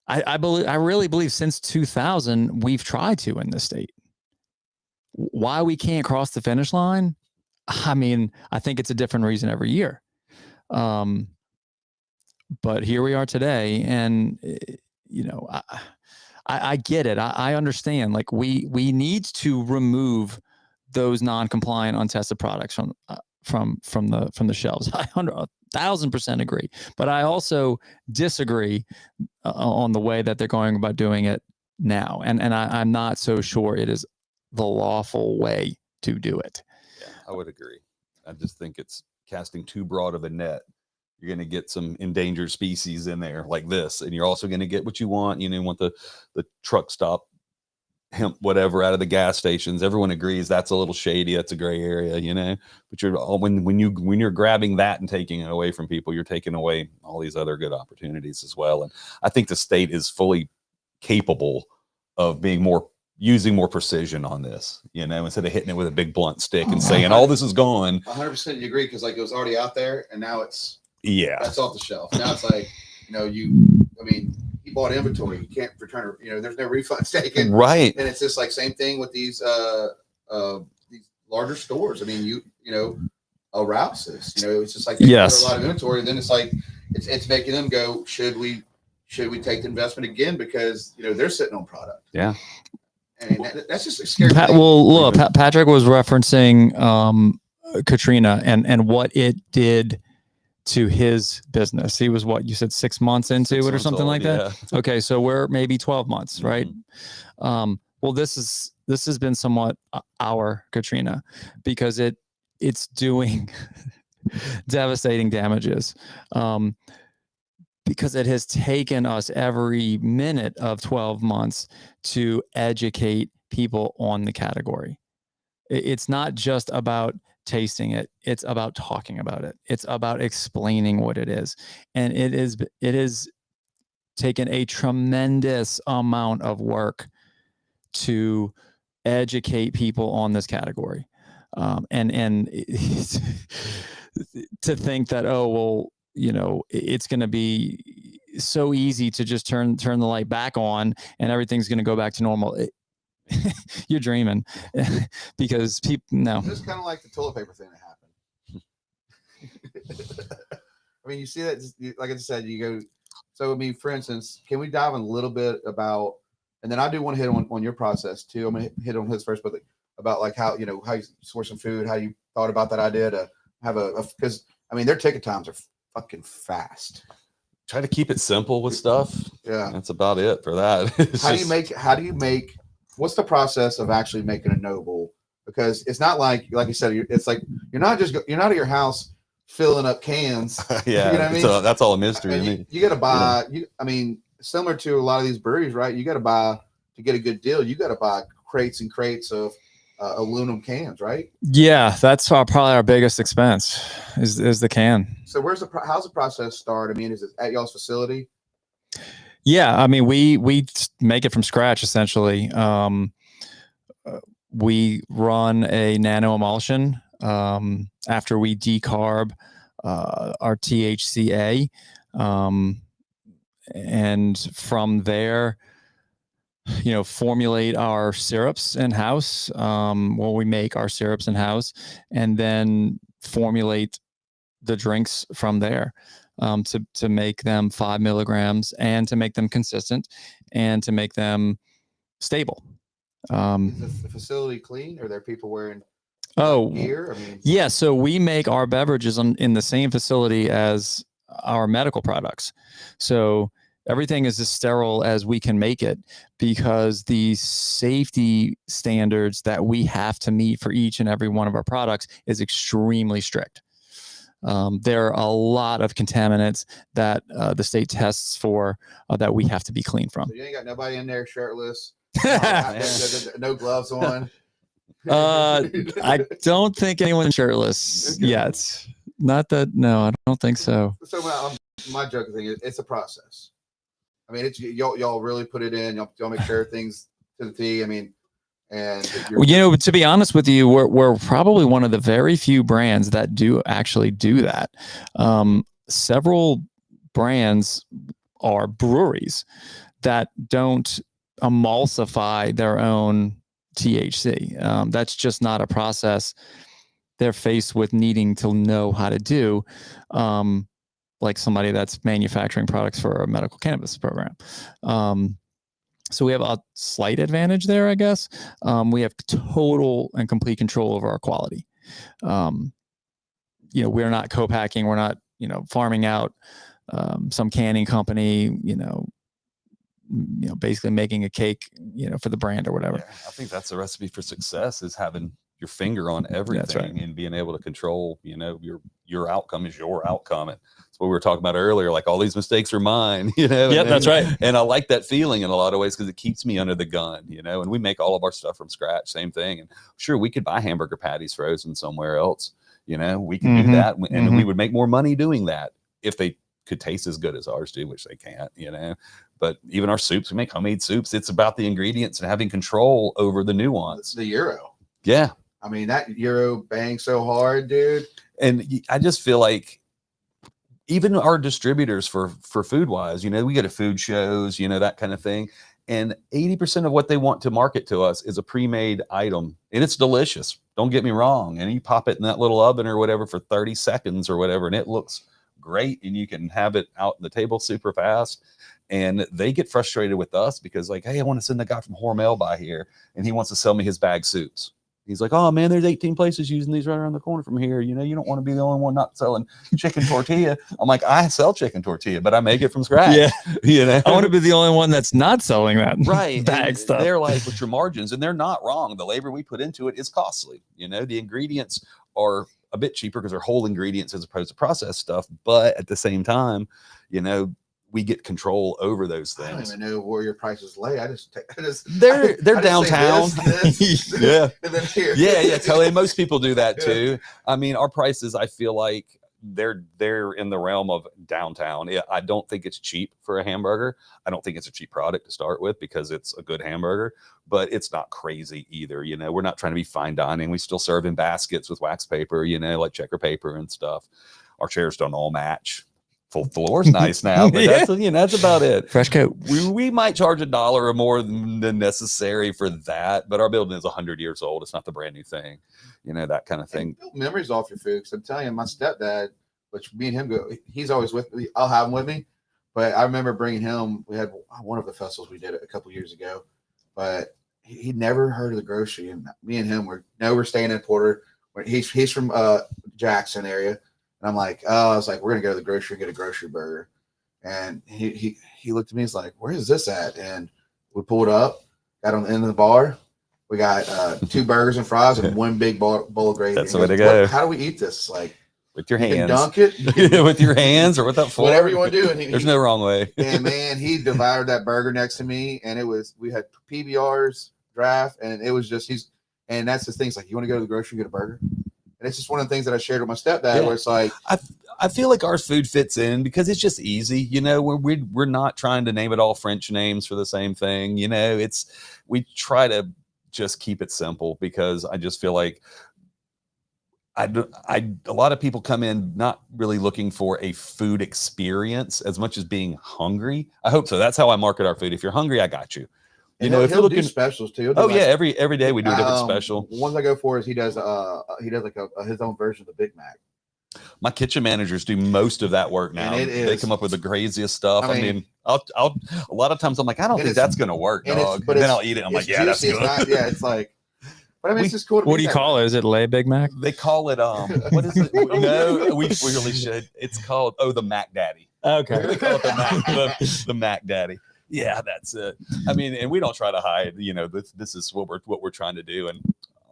I really believe since 2000 we've tried to in this state. Why we can't cross the finish line, I mean, I think it's a different reason every year. But here we are today, and I get it. I understand. Like we need to remove those non-compliant, untested products from the shelves. I 1,000% agree. But I also disagree on the way that they're going about doing it now, and I'm not so sure it is the lawful way to do it. Yeah, I would agree. I just think it's casting too broad of a net. You're going to get some endangered species in there like this, and you're also going to get what you want. You want the truck stop hemp, whatever, out of the gas stations. Everyone agrees that's a little shady. That's a gray area, but you're when you're grabbing that and taking it away from people, you're taking away all these other good opportunities as well. And I think the state is fully capable of using more precision on this, instead of hitting it with a big blunt stick and saying all this is gone. 100% you agree, because like it was already out there, and now it's that's off the shelf. Now it's like, you bought inventory, you can't return it, there's no refunds taken, right? And it's just like same thing with these larger stores. I mean, Rouse's, it's just like they put a lot of inventory, and then it's like it's making them go, should we take the investment again, because they're sitting on product. Yeah. And that's just a scary thing. Well, look, Patrick was referencing Katrina and what it did to his business. He was, what you said, 6 months into it or something like that. Yeah. Okay, so we're maybe 12 months, right? Well, this has been somewhat our Katrina, because it's doing devastating damages. Because it has taken us every minute of 12 months to educate people on the category. It's not just about tasting it. It's about talking about it. It's about explaining what it is. And it is taken a tremendous amount of work to educate people on this category. And to think that, it's going to be so easy to just turn the light back on and everything's going to go back to normal. You're dreaming, because people, no. It's kind of like the toilet paper thing that happened. I mean, you see that, like I said, you go. So, I mean, for instance, can we dive in a little bit about, and then I do want to hit on your process too. I'm going to hit on his first, but about like how you source some food, how you thought about that idea to have because I mean, their ticket times are fucking fast. Try to keep it simple with stuff. Yeah, that's about it for that. How do you make? What's the process of actually making a noble? Because it's not like you said, it's like you're not at your house filling up cans. Yeah, you know what I mean? So that's all a mystery to me. You got to buy. I mean, similar to a lot of these breweries, right? You got to buy to get a good deal. You got to buy crates and crates of aluminum cans, right? Yeah, that's probably our biggest expense is the can. So how's the process start? I mean, is it at y'all's facility? Yeah, I mean, we make it from scratch essentially. We run a nano emulsion after we decarb our THCA, and from there, formulate our syrups in house. We make our syrups in house, and then formulate the drinks from there. To make them 5 milligrams, and to make them consistent, and to make them stable. Is the facility clean? Are there people wearing gear? I mean, yeah. So we make our beverages in the same facility as our medical products. So everything is as sterile as we can make it, because the safety standards that we have to meet for each and every one of our products is extremely strict. There are a lot of contaminants that the state tests for that we have to be clean from. So you ain't got nobody in there shirtless, no gloves on. I don't think anyone's shirtless yet. Not that. No, I don't think so. So my joking thing is, it's a process. I mean, it's y'all really put it in. Y'all make sure things to the T. I mean. And to be honest with you, we're probably one of the very few brands that do actually do that. Several brands are breweries that don't emulsify their own THC. That's just not a process they're faced with needing to know how to do, like somebody that's manufacturing products for a medical cannabis program. So we have a slight advantage there, I guess. We have total and complete control over our quality. We're not co-packing. We're not, farming out some canning company, basically making a cake, for the brand or whatever. Yeah, I think that's the recipe for success, is having your finger on everything. That's right. And being able to control, your your outcome is your outcome. And that's what we were talking about earlier. Like all these mistakes are mine, you know? Yeah, that's right. And I like that feeling in a lot of ways because it keeps me under the gun, you know, and we make all of our stuff from scratch, same thing. And sure, we could buy hamburger patties frozen somewhere else, you know, we can do that. And we would make more money doing that if they could taste as good as ours do, which they can't, you know. But even our soups, we make homemade soups. It's about the ingredients and having control over the nuance. The Euro. Yeah. I mean, that Euro bangs so hard, dude. And I just feel like even our distributors for food wise, you know, we go to food shows, you know, that kind of thing. And 80% of what they want to market to us is a pre-made item, and it's delicious. Don't get me wrong. And you pop it in that little oven or whatever for 30 seconds or whatever, and it looks great. And you can have it out on the table super fast. And they get frustrated with us because like, hey, I want to send the guy from Hormel by here, and he wants to sell me his bag soups. He's like, oh man, there's 18 places using these right around the corner from here. You know, you don't want to be the only one not selling chicken tortilla. I'm like, I sell chicken tortilla, but I make it from scratch. Yeah. You know, I want to be the only one that's not selling that right bag stuff. They're like, with your margins, and they're not wrong. The labor we put into it is costly. You know, the ingredients are a bit cheaper because they're whole ingredients as opposed to processed stuff. But at the same time, you know, we get control over those things. I don't even know where your prices lay. They're downtown. This, yeah. And then here. Yeah, totally. Most people do that too. I mean, our prices, I feel like they're in the realm of downtown. Yeah, I don't think it's cheap for a hamburger. I don't think it's a cheap product to start with because it's a good hamburger, but it's not crazy either. You know, we're not trying to be fine dining. We still serve in baskets with wax paper, you know, like checker paper and stuff. Our chairs don't all match. Full floor's nice now, but that's, you know, that's about it. Fresh coat. We might charge $1 or more than necessary for that, but our building is 100 years old. It's not the brand new thing, you know, that kind of thing. Build memories off your food. Cause I'm telling you, my stepdad, which me and him go, he's always with me. I'll have him with me, but I remember bringing him. We had one of the festivals we did a couple years ago, but he'd never heard of the grocery, and me and him we're staying in Porter. He's from Jackson area. And I'm like, I was like, we're gonna go to the grocery and get a grocery burger. And he looked at me, he's like, where is this at? And we pulled up, got on the end of the bar. We got 2 burgers and fries and 1 big bowl of gravy. That's the way to go. How do we eat this? Like with your hands. You can dunk it. With your hands or with that fork. Whatever you want to do. And there's no wrong way. And man, he devoured that burger next to me. And we had PBRs, draft, and it was just and that's the thing. It's like, you want to go to the grocery and get a burger? And it's just one of the things that I shared with my stepdad, where it's like, I feel like our food fits in because it's just easy. You know, we're not trying to name it all French names for the same thing. You know, we try to just keep it simple because I just feel like a lot of people come in not really looking for a food experience as much as being hungry. I hope so. That's how I market our food. If you're hungry, I got you. You know, if you're looking do specials too. Oh yeah, every day we do a different special. The ones I go for is he does like his own version of the Big Mac. My kitchen managers do most of that work now. They come up with the craziest stuff. I mean, I'll a lot of times I'm like, I don't think that's gonna work, dog. But then I'll eat it. I'm like, yeah, that's good. It's like, but I mean, it's just cool. What do you call it? Is it Lay Big Mac? They call it what is it? No, we really should. It's called the Mac Daddy. Okay. They call it the Mac Daddy. Yeah, that's it. I mean, and we don't try to hide. You know, this is what we're trying to do, and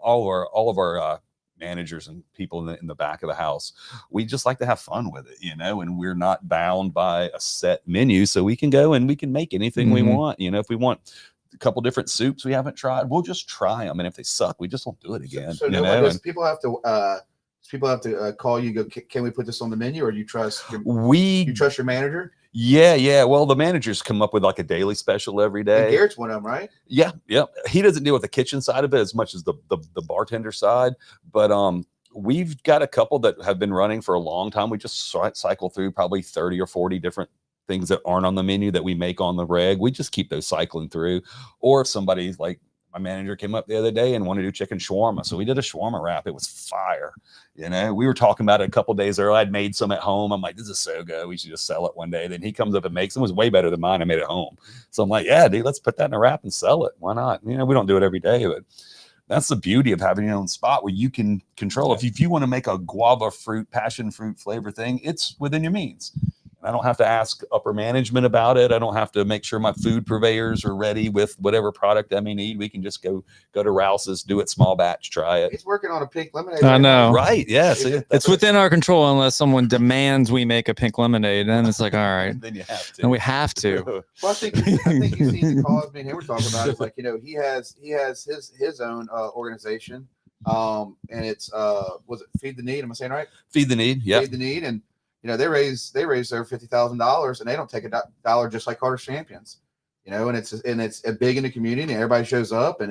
all of our managers and people in the back of the house, we just like to have fun with it, you know. And we're not bound by a set menu, so we can go and we can make anything we want. You know, if we want a couple different soups we haven't tried, we'll just try them, and if they suck, we just won't do it again. So people have to call you. Go, can we put this on the menu, or do you trust? You trust your manager? Yeah. Well, the managers come up with like a daily special every day. And Garrett's one of them, right? Yeah. He doesn't deal with the kitchen side of it as much as the bartender side, but we've got a couple that have been running for a long time. We just cycle through probably 30 or 40 different things that aren't on the menu that we make on the reg. We just keep those cycling through. Or if somebody's like, my manager came up the other day and wanted to do chicken shawarma. So we did a shawarma wrap. It was fire. You know, we were talking about it a couple days earlier. I'd made some at home. I'm like, this is so good. We should just sell it one day. Then he comes up and makes them. It was way better than mine. I made it home. So I'm like, yeah, dude, let's put that in a wrap and sell it. Why not? You know, we don't do it every day, but that's the beauty of having your own spot where you can control. If you want to make a guava fruit, passion fruit flavor thing, it's within your means. I don't have to ask upper management about it. I don't have to make sure my food purveyors are ready with whatever product I may need. We can just go to Rouse's, do it small batch, try it. He's working on a pink lemonade. I know. Right. Yeah. See, It's within our control unless someone demands we make a pink lemonade. Then it's like, all right. Then you have to. And we have to. Well, I think you've seen the cause me and him were talking about. It's like, you know, he has his own organization. And it's was it Feed the Need? Am I saying right? Feed the Need. Yeah. Feed the Need. And you know, they raise over $50,000 and they don't take a dollar, just like Carter's Champions, you know, and it's a big in the community and everybody shows up. And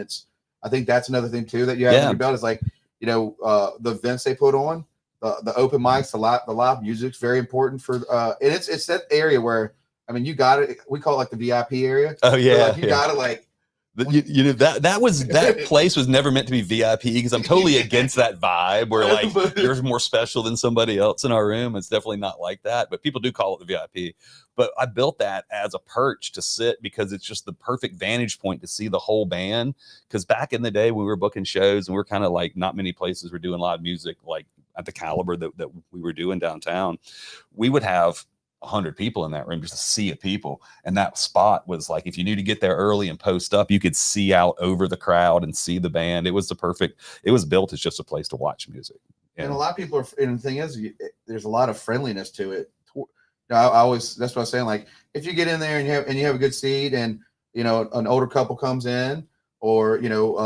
I think that's another thing too, that you have in your belt is like, you know, the events they put on, the open mics, the live music's very important for, and it's that area where, I mean, you got it. We call it like the VIP area. Oh yeah. So like, you got it like, you know that place was never meant to be VIP, because I'm totally against that vibe where like you're more special than somebody else in our room. It's definitely not like that, but people do call it the VIP. But I built that as a perch to sit, because it's just the perfect vantage point to see the whole band. Because back in the day when we were booking shows and we were kind of like, not many places were doing live music like at the caliber that we were doing downtown, we would have 100 people in that room, just a sea of people. And that spot was like, if you knew to get there early and post up, you could see out over the crowd and see the band. It was it was built as just a place to watch music. And a lot of people are, and the thing is, there's a lot of friendliness to it. You know, I always, that's what I was saying. Like, if you get in there and you have a good seat, and you know, an older couple comes in, or you know,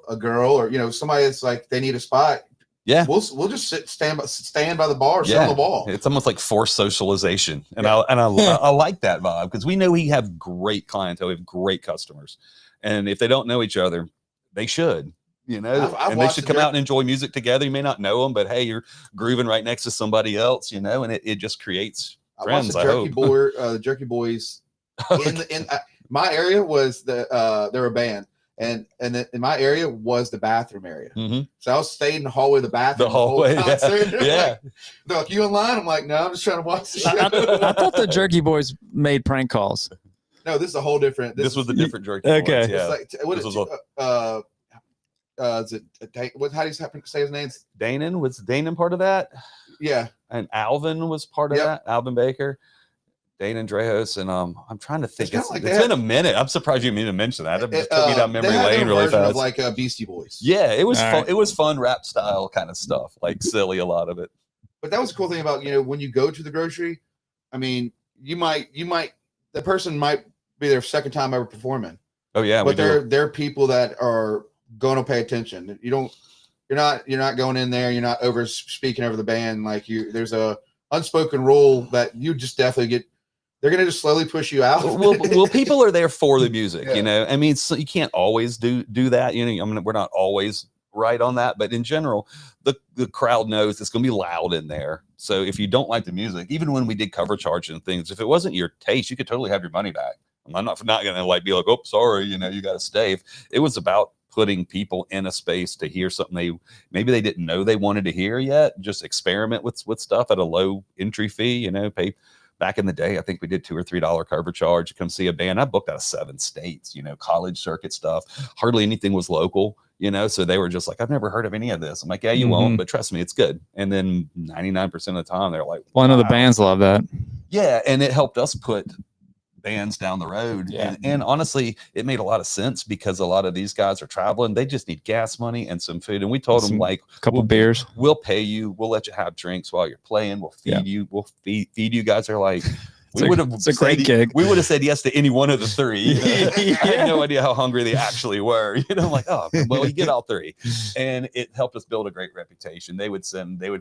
a girl, or you know, somebody that's like they need a spot. Yeah, we'll just stand by the bar, sit on the wall. It's almost like forced socialization, and I like that vibe, because we know we have great clientele, we have great customers, and if they don't know each other, they should, you know, and they should come out and enjoy music together. You may not know them, but hey, you're grooving right next to somebody else, you know, and it just creates friends. The Jerky Boys in my area was they were a band. And in my area was the bathroom area. Mm-hmm. So I was staying in the hallway of the bathroom. The hallway, yeah. They're like, you in line? I'm like, no, I'm just trying to watch the show. I thought the Jerky Boys made prank calls. No, this is a whole different. This was the different Jerky Okay. Boys. Yeah. Like, what is it? What? How do you say his name? Danon. Was Danon part of that? Yeah. And Alvin was part of that. Alvin Baker. Dane Andreos, and I'm trying to think. It's been a minute. I'm surprised you didn't mention that. It just took me down memory lane really fast. Of like Beastie Boys. Yeah, it was fun. It was fun rap style kind of stuff, like silly, a lot of it. But that was the cool thing about, you know, when you go to the grocery, I mean, you might the person might be their second time ever performing. Oh yeah, but they're people that are going to pay attention. You're not going in there. You're not over speaking over the band. Like there's a unspoken rule that you just definitely get. They're going to just slowly push you out. well, people are there for the music, you know. I mean, you can't always do that. You know, I mean, we're not always right on that, but in general, the crowd knows it's going to be loud in there. So if you don't like the music, even when we did cover charge and things, if it wasn't your taste, you could totally have your money back. I'm not going to like be like, oh, sorry, you know, you got to stay. It was about putting people in a space to hear something maybe they didn't know they wanted to hear yet. Just experiment with stuff at a low entry fee. You know, pay. Back in the day, I think we did $2 or $3 cover charge to come see a band. I booked out of 7 states, you know, college circuit stuff. Hardly anything was local, you know, so they were just like, I've never heard of any of this. I'm like, yeah, you won't, but trust me, it's good. And then 99% of the time, they're like, well, I know the bands love that. Yeah, and it helped us put bands down the road. Yeah. And honestly, it made a lot of sense, because a lot of these guys are traveling. They just need gas money and some food. And we told them, like, a couple beers. We'll pay you. We'll let you have drinks while you're playing. We'll feed you. We'll feed you guys. Are like, it's a great gig. We would have said yes to any one of the 3. You know? I had no idea how hungry they actually were. You know, I'm like, oh, well, you get all 3. And it helped us build a great reputation. They would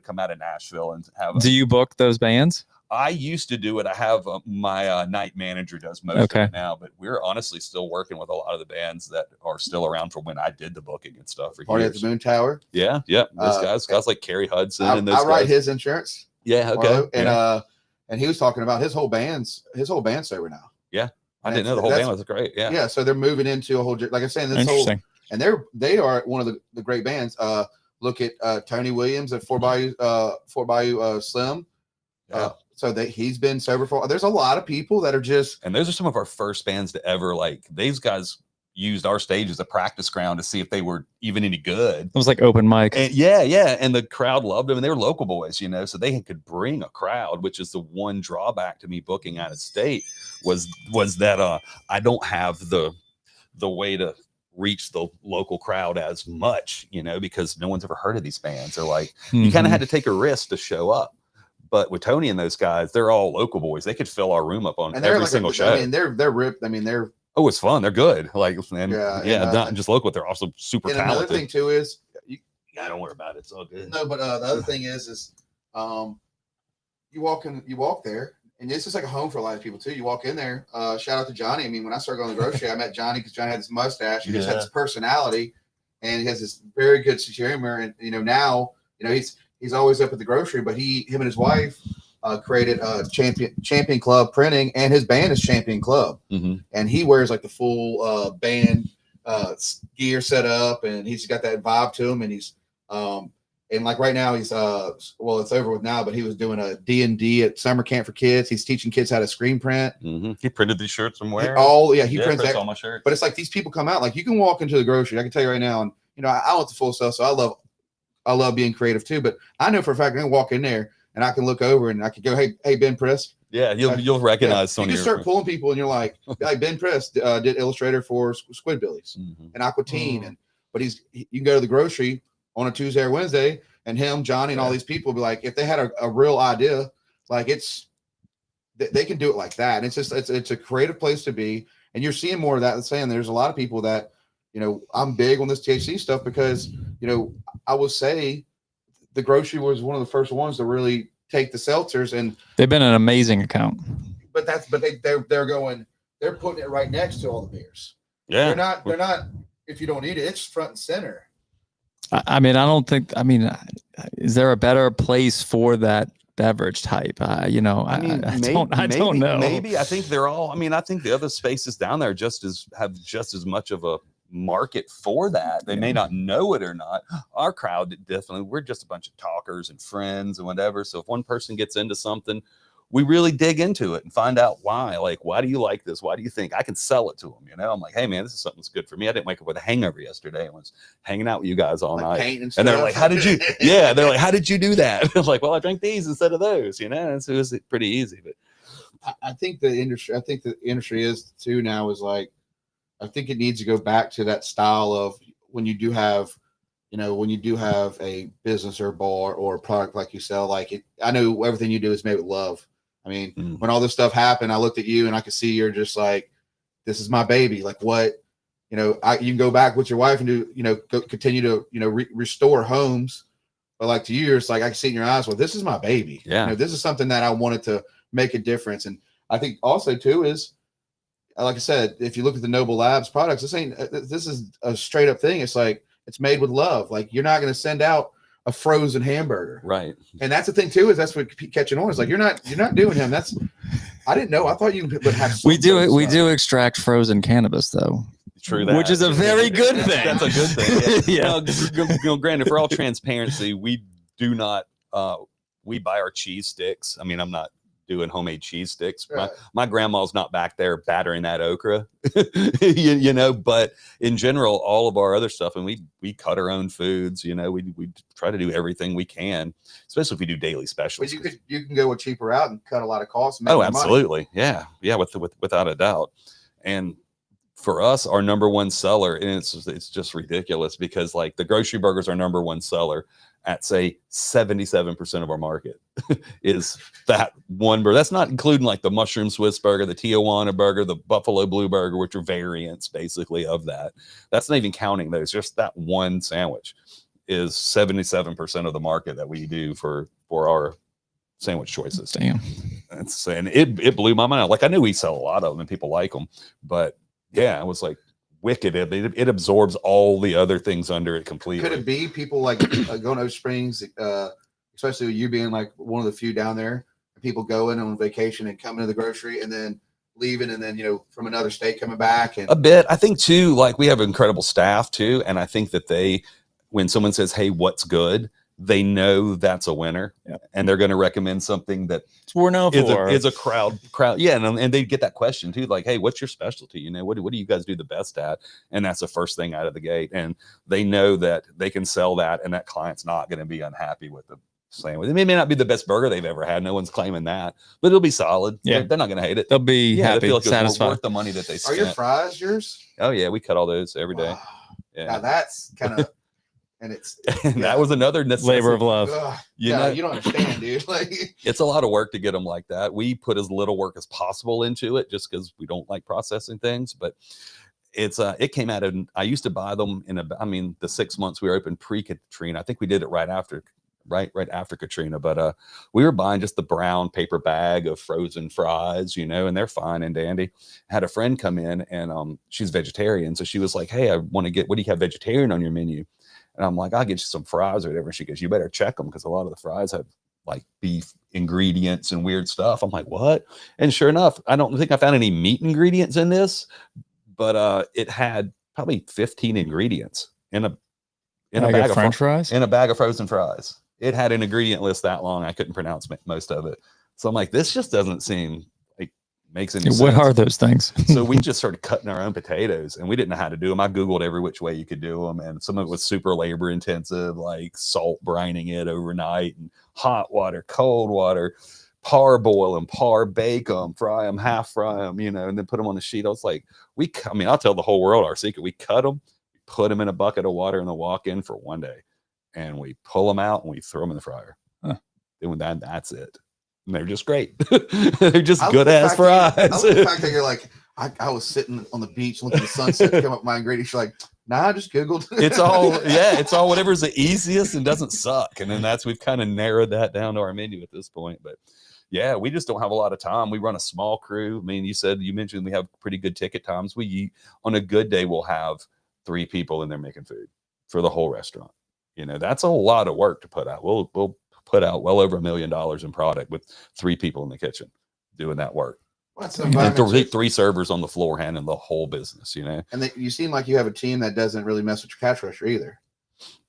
come out of Nashville and have. Do you book those bands? I used to do it. I have my night manager does most of it now, but we're honestly still working with a lot of the bands that are still around from when I did the booking and stuff. For Party at the Moon Tower. Yeah. Those guys like Kerry Hudson and those I write his insurance. Yeah. Okay. And he was talking about his whole band's sober now. Yeah. I didn't know the whole band was great. Yeah. Yeah. So they're moving into a whole, like I'm saying, this whole, and they are one of the great bands. Look at Tony Williams at Fort Bayou Slim. Yeah. So he's been sober for. There's a lot of people that are just, and those are some of our first bands to ever, like, these guys used our stage as a practice ground to see if they were even any good. It was like open mic. And yeah. And the crowd loved them, and they were local boys, you know, so they could bring a crowd, which is the one drawback to me booking out of state was that I don't have the way to reach the local crowd as much, you know, because no one's ever heard of these bands. Or like, you kind of had to take a risk to show up. But with Tony and those guys, they're all local boys. They could fill our room up on every single show. I mean, they're ripped. I mean, they're. Oh, it's fun. They're good. Like, and not just local. They're also super talented. Another thing too is, don't worry about it. It's all good. No, but the other thing is, you walk there, and this is like a home for a lot of people too. You walk in there. Shout out to Johnny. I mean, when I started going to the grocery, I met Johnny because Johnny had this mustache. He just had this personality, and he has this very good sense of humor. And now, he's always up at the grocery. But him and his wife created Champion Club Printing, and his band is Champion Club. And he wears like the full band gear set up, and he's got that vibe to him. And he's and like right now he's it's over with now, but he was doing a D&D at summer camp for kids. He's teaching kids how to screen print. He printed these shirts somewhere. He prints all my shirts. But it's like these people come out, like you can walk into the grocery. I can tell you right now, and I want the full stuff, so I love being creative too. But I know for a fact I can walk in there and I can look over and I can go, hey Ben Priss. Yeah, you'll recognize some. You can start pulling people, and you're like Ben Priss did illustrator for Squidbillies and Aqua Teen, but you can go to the grocery on a Tuesday or Wednesday, and him, Johnny, and all these people be like, if they had a real idea, like they can do it like that. And it's a creative place to be, and you're seeing more of that. Saying there's a lot of people that, I'm big on this THC stuff because, I will say the grocery was one of the first ones to really take the seltzers, and they've been an amazing account. But they're putting it right next to all the beers. Yeah, they're not. If you don't need it, it's front and center. I mean, is there a better place for that beverage type? I don't know. Maybe I think they're all. I mean, I think the other spaces down there have just as much of a market for that. They may not know it or not. Our crowd definitely. We're just a bunch of talkers and friends and whatever. So if one person gets into something, we really dig into it and find out why. Like, why do you like this? Why do you think I can sell it to them? I'm like, hey man, this is something that's good for me. I didn't wake up with a hangover yesterday. I was hanging out with you guys all night, and they're like, how did you? Yeah, they're like, how did you do that? I was like, well, I drank these instead of those. So it was pretty easy. But I think the industry is too now is like, I think it needs to go back to that style of when you do have a business or a bar or a product like you sell. Like it, I know everything you do is made with love. I mean, when all this stuff happened, I looked at you and I could see you're just like, this is my baby. Like what, you can go back with your wife and do, continue to, restore homes. But like to you, it's like, I can see in your eyes, well, this is my baby. Yeah. This is something that I wanted to make a difference. And I think also too is, like I said, if you look at the Noble Labs products, this is a straight up thing. It's like, it's made with love. Like you're not going to send out a frozen hamburger. Right. And that's the thing too, is that's what catching on is like, you're not doing him. I didn't know. I thought you would have. We do extract frozen cannabis though. True that. Which is a very good thing. That's a good thing. Yeah. Yeah. Granted, for all transparency, we do not, we buy our cheese sticks. I mean, I'm not doing homemade cheese sticks. Right. My grandma's not back there battering that okra, but in general, all of our other stuff, and we cut our own foods, we try to do everything we can, especially if we do daily specials. But you can go a cheaper route and cut a lot of costs. Oh, absolutely. Money. Yeah. Without a doubt. And for us, our number one seller, and it's just ridiculous because like the grocery burgers, our number one seller at say 77% of our market is that one burger. That's not including like the mushroom Swiss burger, the Tijuana burger, the Buffalo Blue burger, which are variants basically of that. That's not even counting those. Just that one sandwich is 77% of the market that we do for our sandwich choices. Damn. And it blew my mind. Like I knew we sell a lot of them and people like them, but yeah, it was like wicked. It absorbs all the other things under it completely. Could it be people like going to Oak Springs, especially you being like one of the few down there, people going on vacation and coming to the grocery and then leaving and then, from another state coming back? And a bit. I think too, like we have incredible staff too. And I think that when someone says, hey, what's good? they know that's a winner, and they're going to recommend something that we're known for. Is a crowd. Yeah, and they get that question too, like, hey, what's your specialty? You know, what do you guys do the best at? And that's the first thing out of the gate, and they know that they can sell that, and that client's not going to be unhappy with the sandwich. It may not be the best burger they've ever had. No one's claiming that, but it'll be solid. Yeah, they're not going to hate it. They'll be happy, they feel like satisfied. worth the money that they spent. Are your fries yours? Oh yeah, we cut all those every day. Wow. Yeah, now that's kind of, and it's and that was another labor of love. You don't understand, dude. Like, it's a lot of work to get them like that. We put as little work as possible into it, just because we don't like processing things. But it came out of, I used to buy them the 6 months we were open pre-Katrina. I think we did it right after Katrina, but we were buying just the brown paper bag of frozen fries, and they're fine and dandy. I had a friend come in, and she's vegetarian, so she was like, hey, I want to get, what do you have vegetarian on your menu? And I'm like, I'll get you some fries or whatever. She goes, you better check them, because a lot of the fries have like beef ingredients and weird stuff. I'm like, what? And sure enough, I don't think I found any meat ingredients in this, but it had probably 15 ingredients in a bag of French fries, in a bag of frozen fries. It had an ingredient list that long, I couldn't pronounce most of it. So I'm like, this just doesn't seem like makes any sense. What are those things? So we just started cutting our own potatoes, and we didn't know how to do them. I Googled every which way you could do them, and some of it was super labor intensive, like salt brining it overnight, and hot water, cold water, parboil them, bake them, fry them, half fry them, and then put them on the sheet. I was like, I'll tell the whole world our secret. We cut them, put them in a bucket of water in the walk-in for one day, and we pull them out and we throw them in the fryer. Then that's it. And they're just great. They're just good ass fries. I love the fact that you're like, I was sitting on the beach looking at the sunset, come up with my ingredients. You're like, nah, I just Googled. It's all whatever's the easiest and doesn't suck. And then we've kind of narrowed that down to our menu at this point. But yeah, we just don't have a lot of time. We run a small crew. I mean, you mentioned we have pretty good ticket times. On a good day, we'll have 3 people in there making food for the whole restaurant. That's a lot of work to put out. We'll put out well over $1 million in product with 3 people in the kitchen doing that work. Well, and 3 servers on the floor handling the whole business, And you seem like you have a team that doesn't really mess with your cash register either.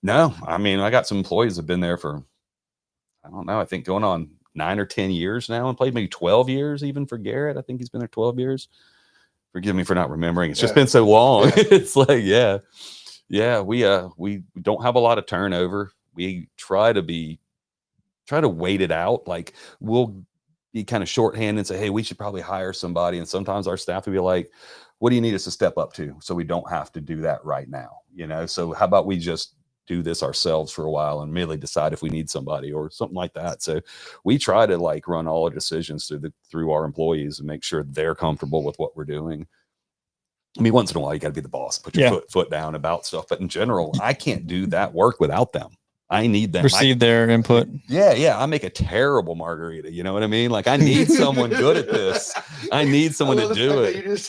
No, I got some employees that have been there for, I don't know, I think going on 9 or 10 years now, and played maybe 12 years even for Garrett. I think he's been there 12 years. Forgive me for not remembering. It's just been so long. Yeah. It's like, we don't have a lot of turnover. We try to wait it out. Like, we'll be kind of shorthand and say, hey, we should probably hire somebody. And sometimes our staff will be like, what do you need us to step up to? So we don't have to do that right now. So how about we just do this ourselves for a while and merely decide if we need somebody or something like that. So we try to run all our decisions through our employees and make sure they're comfortable with what we're doing. I mean, once in a while, you got to be the boss, put your foot down about stuff. But in general, I can't do that work without them. I need them. Receive their input. Yeah. I make a terrible margarita. You know what I mean? Like, I need someone good at this. I need someone to do it.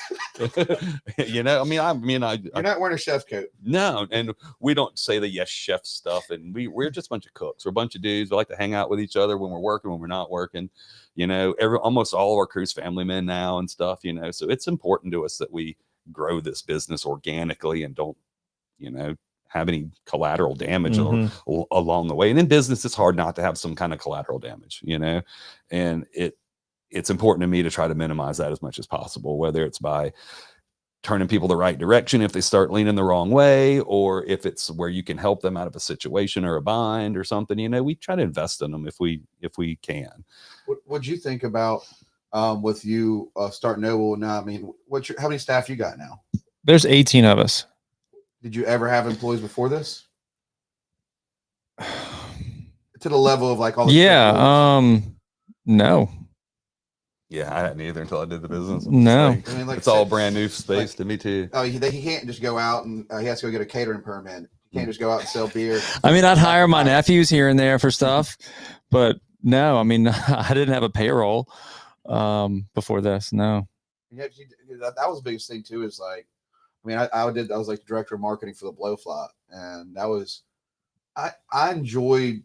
You're not wearing a chef coat. No, and we don't say the yes chef stuff. And we're just a bunch of cooks. We're a bunch of dudes. We like to hang out with each other when we're working, when we're not working. Almost all of our crew's family men now and stuff. So it's important to us that we grow this business organically and don't, have any collateral damage along the way. And in business, it's hard not to have some kind of collateral damage, and it's important to me to try to minimize that as much as possible, whether it's by turning people the right direction if they start leaning the wrong way, or if it's where you can help them out of a situation or a bind or something. We try to invest in them if we can. What'd you think about with you starting Noble now? I mean, how many staff you got now? There's 18 of us. Did you ever have employees before this? To the level of all the no. Yeah, I hadn't either until I did the business. No. It's all brand new space to me too. Oh, he can't just go out and he has to go get a catering permit. He can't just go out and sell beer. I mean, I'd hire my nephews here and there for stuff, but no, I mean, I didn't have a payroll before this. No. Yeah, that was the biggest thing too. Is I was like the director of marketing for the Blowfly, and that was I enjoyed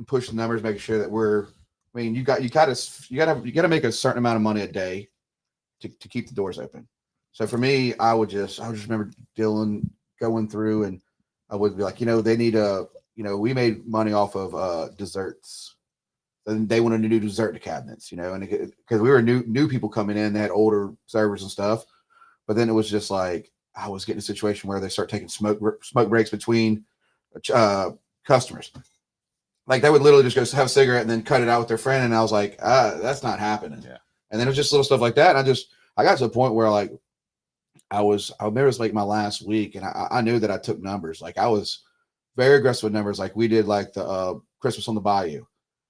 pushing the numbers, making sure that you got to make a certain amount of money a day to keep the doors open. So for me, I just remember Dylan going through, and I would be like, they need we made money off of desserts. And they wanted to do dessert to cabinets, and because we were new people coming in, they had older servers and stuff. But then it was just like I was getting a situation where they start taking smoke breaks between customers. Like they would literally just go have a cigarette and then cut it out with their friend, and I was like, that's not happening. Yeah. And then it was just little stuff like that. And I got to the point where like I remember it was like my last week, and I knew that I took numbers. Like I was very aggressive with numbers. Like we did like the Christmas on the Bayou.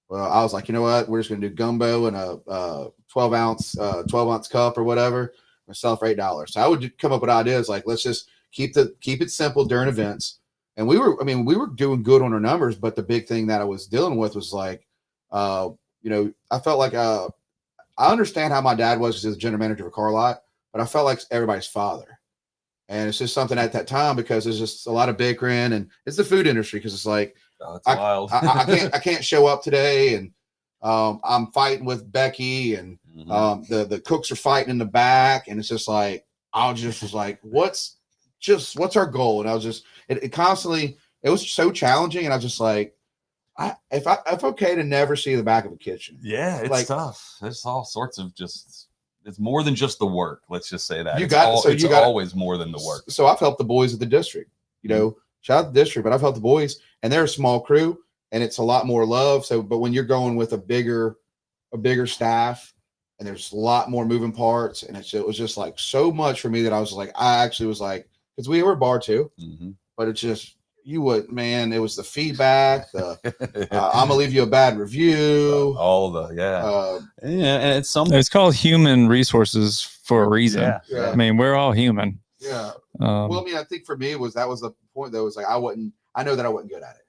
Well, I was like, you know what? We're just gonna do gumbo and a 12 ounce cup or whatever, and sell it for $8. So I would come up with ideas like, let's just keep it simple during events. And we were doing good on our numbers, but the big thing that I was dealing with was like, I felt like I understand how my dad was because he was a general manager of a car lot, but I felt like everybody's father. And it's just something at that time because there's just a lot of bickering, and it's the food industry because it's like, it's wild. I can't show up today, and I'm fighting with Becky, and the cooks are fighting in the back, and it's just like I just was like, what's our goal? And I was just it constantly, it was so challenging, and I was just like, if okay to never see the back of a kitchen. Yeah, it's like, tough. There's all sorts of it's more than just the work. Let's just say that. It's always more than the work. So I've helped the boys at the district, shout out to the district, but I've helped the boys, and they're a small crew, and it's a lot more love. So, but when you're going with a bigger staff, and there's a lot more moving parts, and it was just like so much for me that I was like, because we were a bar too, but it's just, it was the feedback, I'm gonna leave you a bad review, and it's called human resources for a reason. Yeah. I mean, we're all human. Yeah. Well, I mean, I think for me that was the point though, was like I know that I wasn't good at it.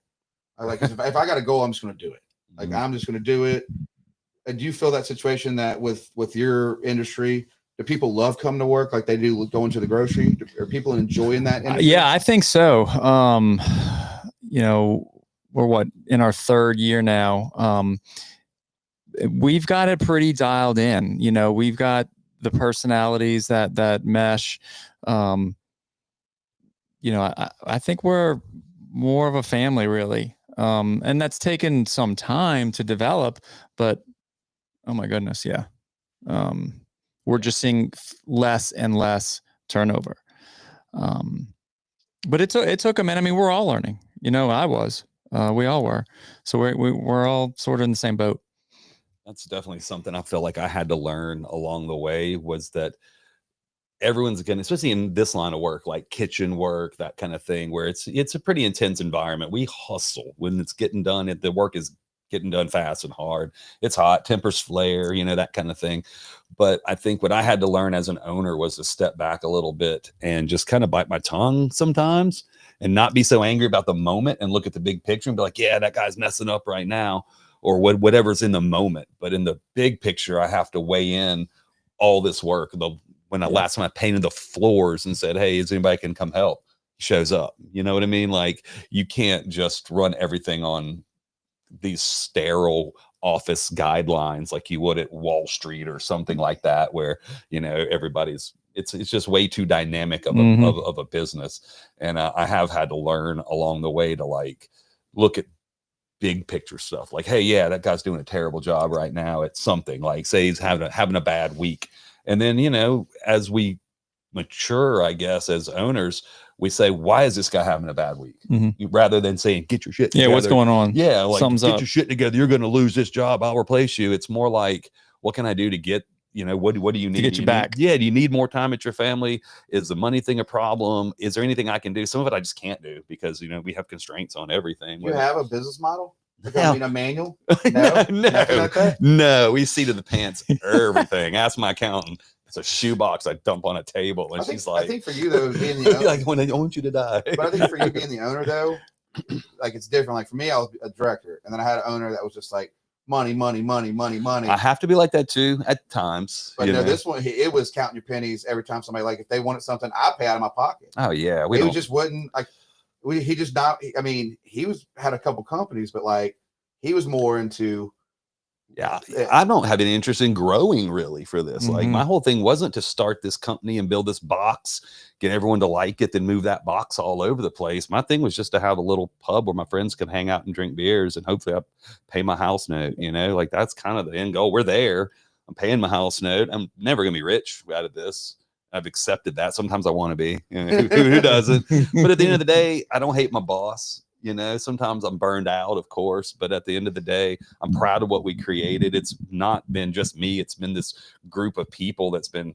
I like if I got a goal, I'm just gonna do it. Like I'm just gonna do it. And do you feel that situation that with your industry, do people love coming to work like they do going to the grocery? Are people enjoying that industry? Yeah, I think so. We're in our third year now. We've got it pretty dialed in. We've got the personalities that mesh. I think we're more of a family, really. And that's taken some time to develop, but oh my goodness, yeah. We're just seeing less and less turnover. But it took a minute. I mean, we're all learning. I was. We all were. So we're all sort of in the same boat. That's definitely something I feel like I had to learn along the way, was that everyone's going to, especially in this line of work, like kitchen work, that kind of thing, where it's a pretty intense environment. We hustle when it's getting done. The work is getting done fast and hard. It's hot, tempers flare, that kind of thing. But I think what I had to learn as an owner was to step back a little bit and just kind of bite my tongue sometimes and not be so angry about the moment and look at the big picture and be like, yeah, that guy's messing up right now, or whatever's in the moment. But in the big picture, I have to weigh in all this work. Last time I painted the floors and said, hey, is anybody can come help? He shows up. You know what I mean? Like, you can't just run everything on these sterile office guidelines like you would at Wall Street or something like that, where everybody's it's just way too dynamic of a business. And I have had to learn along the way to like look at big picture stuff, like, hey, yeah, that guy's doing a terrible job right now at something, like say he's having a bad week. And then as we mature, I guess, as owners, we say, why is this guy having a bad week? Rather than saying, get your shit together. Yeah, what's going on? Yeah, like, Sums get up. your shit together. You're going to lose this job. I'll replace you. It's more like, what can I do to get, what do you need? To get you back. Do you need more time at your family? Is the money thing a problem? Is there anything I can do? Some of it I just can't do because, we have constraints on everything. You have a business model? No. A manual? No, we see to the pants, everything. Ask my accountant. It's a shoebox I dump on a table, and she's like, I think for you though, being the owner, like, when I want you to die. But I think for you being the owner though, like it's different. Like for me, I was a director, and then I had an owner that was just like money. I have to be like that too at times. But no, this one, it was counting your pennies every time somebody, like if they wanted something, I pay out of my pocket. Oh yeah, just wouldn't like. He just not. I mean, he had a couple companies, but like he was more into. Yeah, I don't have any interest in growing really for this. Like my whole thing wasn't to start this company and build this box, get everyone to like it, then move that box all over the place. My thing was just to have a little pub where my friends could hang out and drink beers, and hopefully I pay my house note. You know, like that's kind of the end goal. We're there. I'm paying my house note. I'm never gonna be rich out of this. I've accepted that. Sometimes I want to be. You know, who doesn't? But at the end of the day, I don't hate my boss. You know, sometimes I'm burned out, of course, but at the end of the day, I'm proud of what we created. It's not been just me. It's been this group of people that's been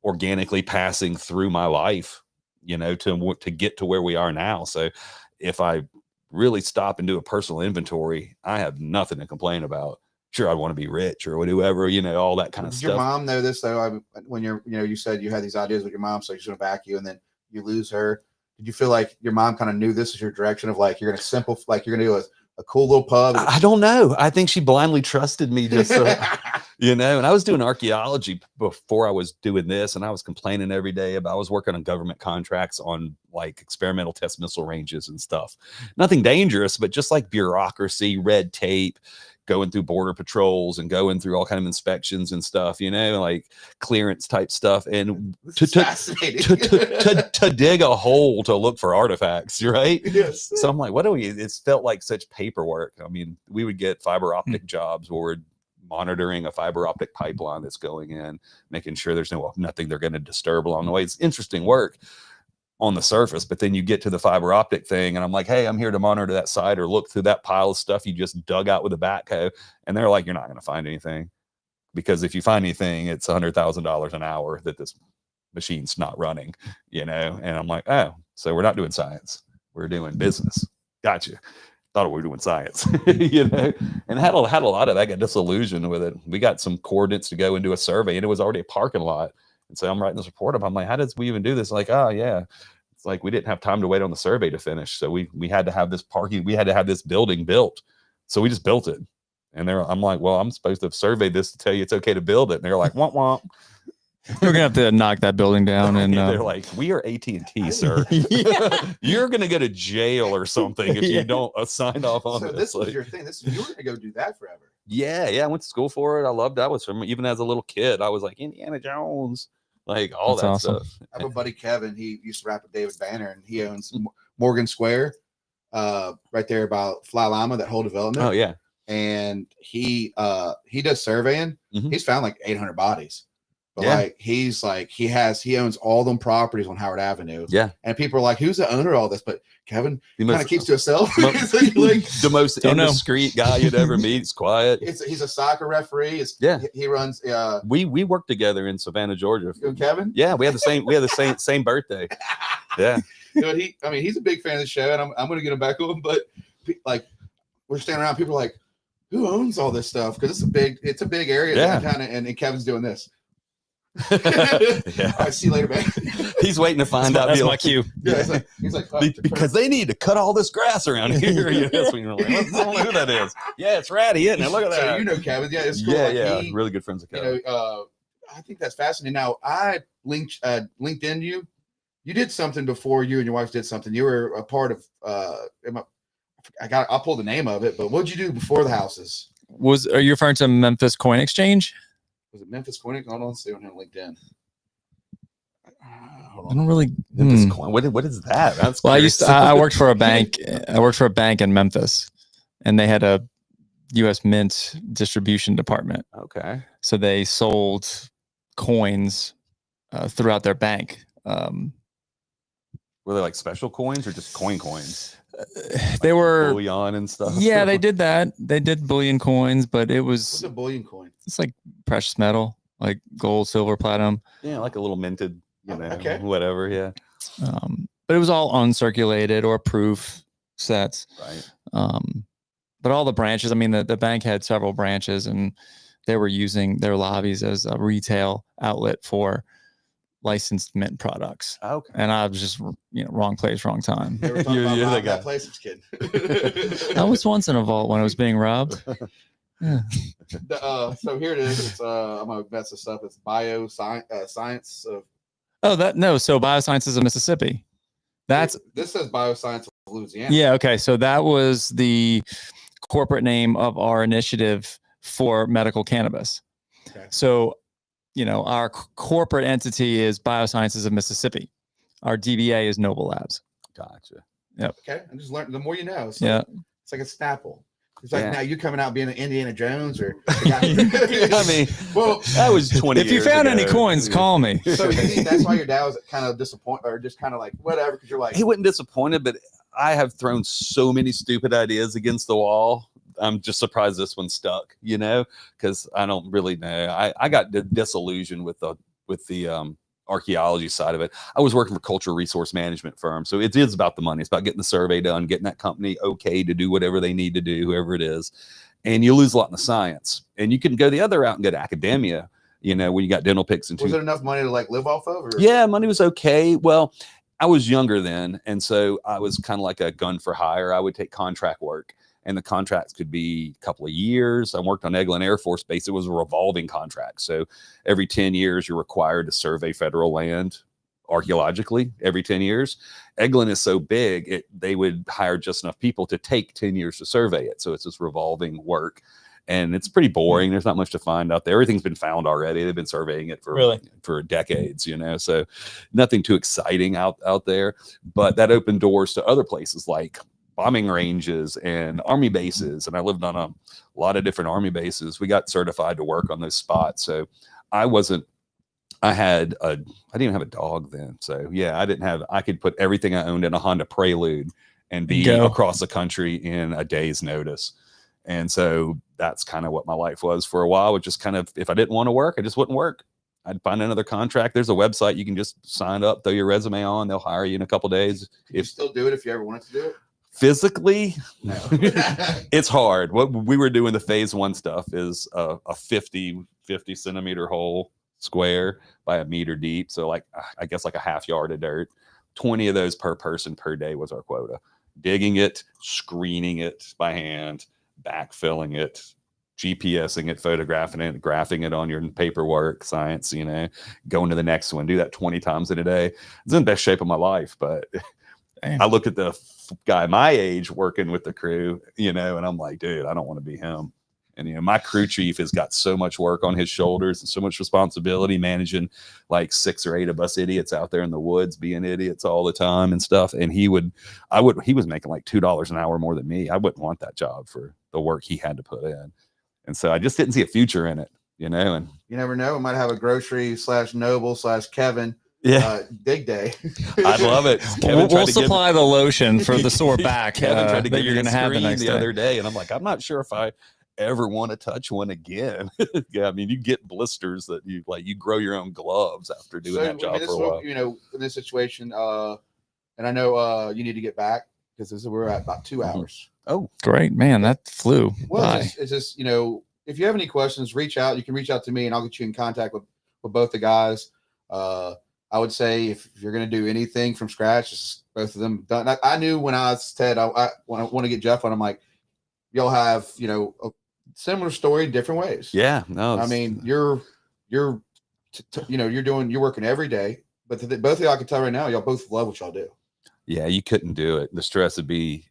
organically passing through my life, you know, to get to where we are now. So if I really stop and do a personal inventory, I have nothing to complain about. Sure, I want to be rich or whatever, you know, all that kind of Did stuff. your mom know this though? When you're, you know, you said you had these ideas with your mom, so she's going to back you, and then you lose her. Did you feel like your mom kind of knew this is your direction of like, you're going to simplify, like you're going to do a cool little pub? I don't know. I think she blindly trusted me just so, you know, and I was doing archaeology before I was doing this, and I was complaining every day about, I was working on government contracts on like experimental test missile ranges and stuff. Nothing dangerous, but just like bureaucracy, red tape, going through border patrols and going through all kind of inspections and stuff, you know, like clearance type stuff. And to dig a hole to look for artifacts, right? Yes. So I'm like, what do we, it's felt like such paperwork. I mean, we would get fiber optic jobs where we're monitoring a fiber optic pipeline that's going in, making sure there's nothing they're going to disturb along the way. It's interesting work on the surface, but then you get to the fiber optic thing and I'm like, hey, I'm here to monitor that site or look through that pile of stuff you just dug out with a backhoe. And they're like, you're not going to find anything, because if you find anything, it's $100,000 an hour that this machine's not running, you know? And I'm like, oh, so we're not doing science, we're doing business. Gotcha. Thought we were doing science, you know, and had a lot of that. Got disillusioned with it. We got some coordinates to go and do a survey, and it was already a parking lot. And so I'm writing this report up. I'm like, how did we even do this? Like, oh yeah, it's like we didn't have time to wait on the survey to finish, so we had to have this parking. We had to have this building built, so we just built it. And I'm like, well, I'm supposed to have surveyed this to tell you it's okay to build it. And they're like, womp womp. We're gonna have to knock that building down. And they're like, we are AT&T, sir. You're gonna go to jail or something if you don't sign off on so this. This was like, your thing. You were gonna go do that forever. Yeah, I went to school for it. I loved that. Was from even as a little kid. I was like Indiana Jones, like all That's that awesome. stuff. I have a buddy, Kevin. He used to rap with David Banner, and he owns Morgan Square, right there about Fly Llama, that whole development. Oh yeah. And he does surveying. He's found like 800 bodies. But like he owns all them properties on Howard Avenue. Yeah. And people are like, who's the owner of all this? But Kevin kind of keeps to himself. Like, the most indiscreet guy you'd ever meet. He's quiet. He's a soccer rereferee. He runs we worked together in Savannah, Georgia. Kevin? Yeah, we had the same birthday. Yeah. Dude, he's a big fan of the show, and I'm gonna get him back on. But like, we're standing around, people are like, who owns all this stuff? Because it's a big area downtown, and Kevin's doing this. Yeah. All right, see you later, man. He's waiting to find out. That's my cue. Yeah, he's like because they need to cut all this grass around here. Yes, we were like, I don't know who that is. Yeah, it's Ratty, isn't it? Look at that. So you know Kevin. Yeah, it's cool. Yeah, really good friends with Kevin. You know, I think that's fascinating. Now, I LinkedIn you. You did something before you and your wife did something. You were a part of. I'll pull the name of it, but what'd you do before the houses? Are you referring to Memphis Coin Exchange? Was it Memphis Coin? Hold on, let's see on LinkedIn. I don't really. Memphis Coin. What is that? That's well, I worked for a bank. I worked for a bank in Memphis, and they had a U.S. Mint distribution department. Okay. So they sold coins throughout their bank. Were they like special coins or just coins? They were bullion and stuff. Yeah, they did that. They did bullion coins, but it was. What's a bullion coin? It's like precious metal, like gold, silver, platinum. Yeah, like a little minted, whatever. Yeah. But it was all uncirculated or proof sets. Right. But all the branches. I mean, the bank had several branches, and they were using their lobbies as a retail outlet for licensed mint products. Okay. And I was just, wrong place, wrong time. You're the guy. Place, kid. I was once in a vault when I was being robbed. Yeah. So here it is. It's I'm gonna mess this up. It's bioscience of. So Biosciences of Mississippi. This says Bioscience of Louisiana. Yeah. Okay. So that was the corporate name of our initiative for medical cannabis. Okay. So, our corporate entity is Biosciences of Mississippi. Our DBA is Noble Labs. Gotcha. Yep. Okay. I just learned. The more you know. It's it's like a Snapple. It's like now you coming out being an Indiana Jones or. I mean, well, that was 20 If you found any coins, call me. So you think that's why your dad was kind of disappointed, or just kind of like whatever? Because you're like, he wasn't disappointed, but I have thrown so many stupid ideas against the wall. I'm just surprised this one stuck, because I don't really know. I got disillusioned with the archaeology side of it. I was working for cultural resource management firm, so it is about the money. It's about getting the survey done, getting that company okay to do whatever they need to do, whoever it is. And you lose a lot in the science. And you can go the other route and go to academia, when you got dental picks and was it enough money to like live off of? Or? Yeah, money was okay. Well, I was younger then, and so I was kind of like a gun for hire. I would take contract work, and the contracts could be a couple of years. I worked on Eglin Air Force Base. It was a revolving contract. So every 10 years, you're required to survey federal land archaeologically every 10 years. Eglin is so big, they would hire just enough people to take 10 years to survey it. So it's this revolving work. And it's pretty boring. There's not much to find out there. Everything's been found already. They've been surveying it for decades, so nothing too exciting out there. But that opened doors to other places like bombing ranges and army bases. And I lived on a lot of different army bases. We got certified to work on those spots. So I didn't even have a dog then. So yeah, I could put everything I owned in a Honda Prelude and be across the country in a day's notice. And so that's kind of what my life was for a while, which just kind of, if I didn't want to work, I just wouldn't work. I'd find another contract. There's a website you can just sign up, throw your resume on. They'll hire you in a couple of days. Can you still do it if you ever wanted to do it? Physically, no. It's hard. What we were doing, the phase 1 stuff, is a 50 centimeter hole square by a meter deep. So like, I guess like a half yard of dirt. 20 of those per person per day was our quota. Digging it, screening it by hand, backfilling it, GPSing it, photographing it, graphing it on your paperwork, science, going to the next one. Do that 20 times in a day. It's in the best shape of my life, but I look at the guy my age working with the crew, and I'm like, dude, I don't want to be him. And, my crew chief has got so much work on his shoulders and so much responsibility managing like 6 or 8 of us idiots out there in the woods being idiots all the time and stuff. And he was making like $2 an hour more than me. I wouldn't want that job for the work he had to put in. And so I just didn't see a future in it, and you never know. We might have a grocery /Noble /Kevin dig day. I'd love it. We'll supply the lotion for the sore back. Kevin tried to that get you're going to have the other day. And I'm like, I'm not sure if I ever want to touch one again. Yeah, I mean, you get blisters that you grow your own gloves after doing that job for a while. In this situation, and I know you need to get back because we're at about 2 hours. Oh, great, man! That flew. Well, it's just if you have any questions, reach out. You can reach out to me, and I'll get you in contact with both the guys. I would say if you're going to do anything from scratch, just both of them done. I knew when I said I want to get Jeff on, I'm like, y'all have a similar story, different ways. Yeah, no. I mean, you're working every day, but both of y'all, I can tell right now, y'all both love what y'all do. Yeah, you couldn't do it. The stress would be,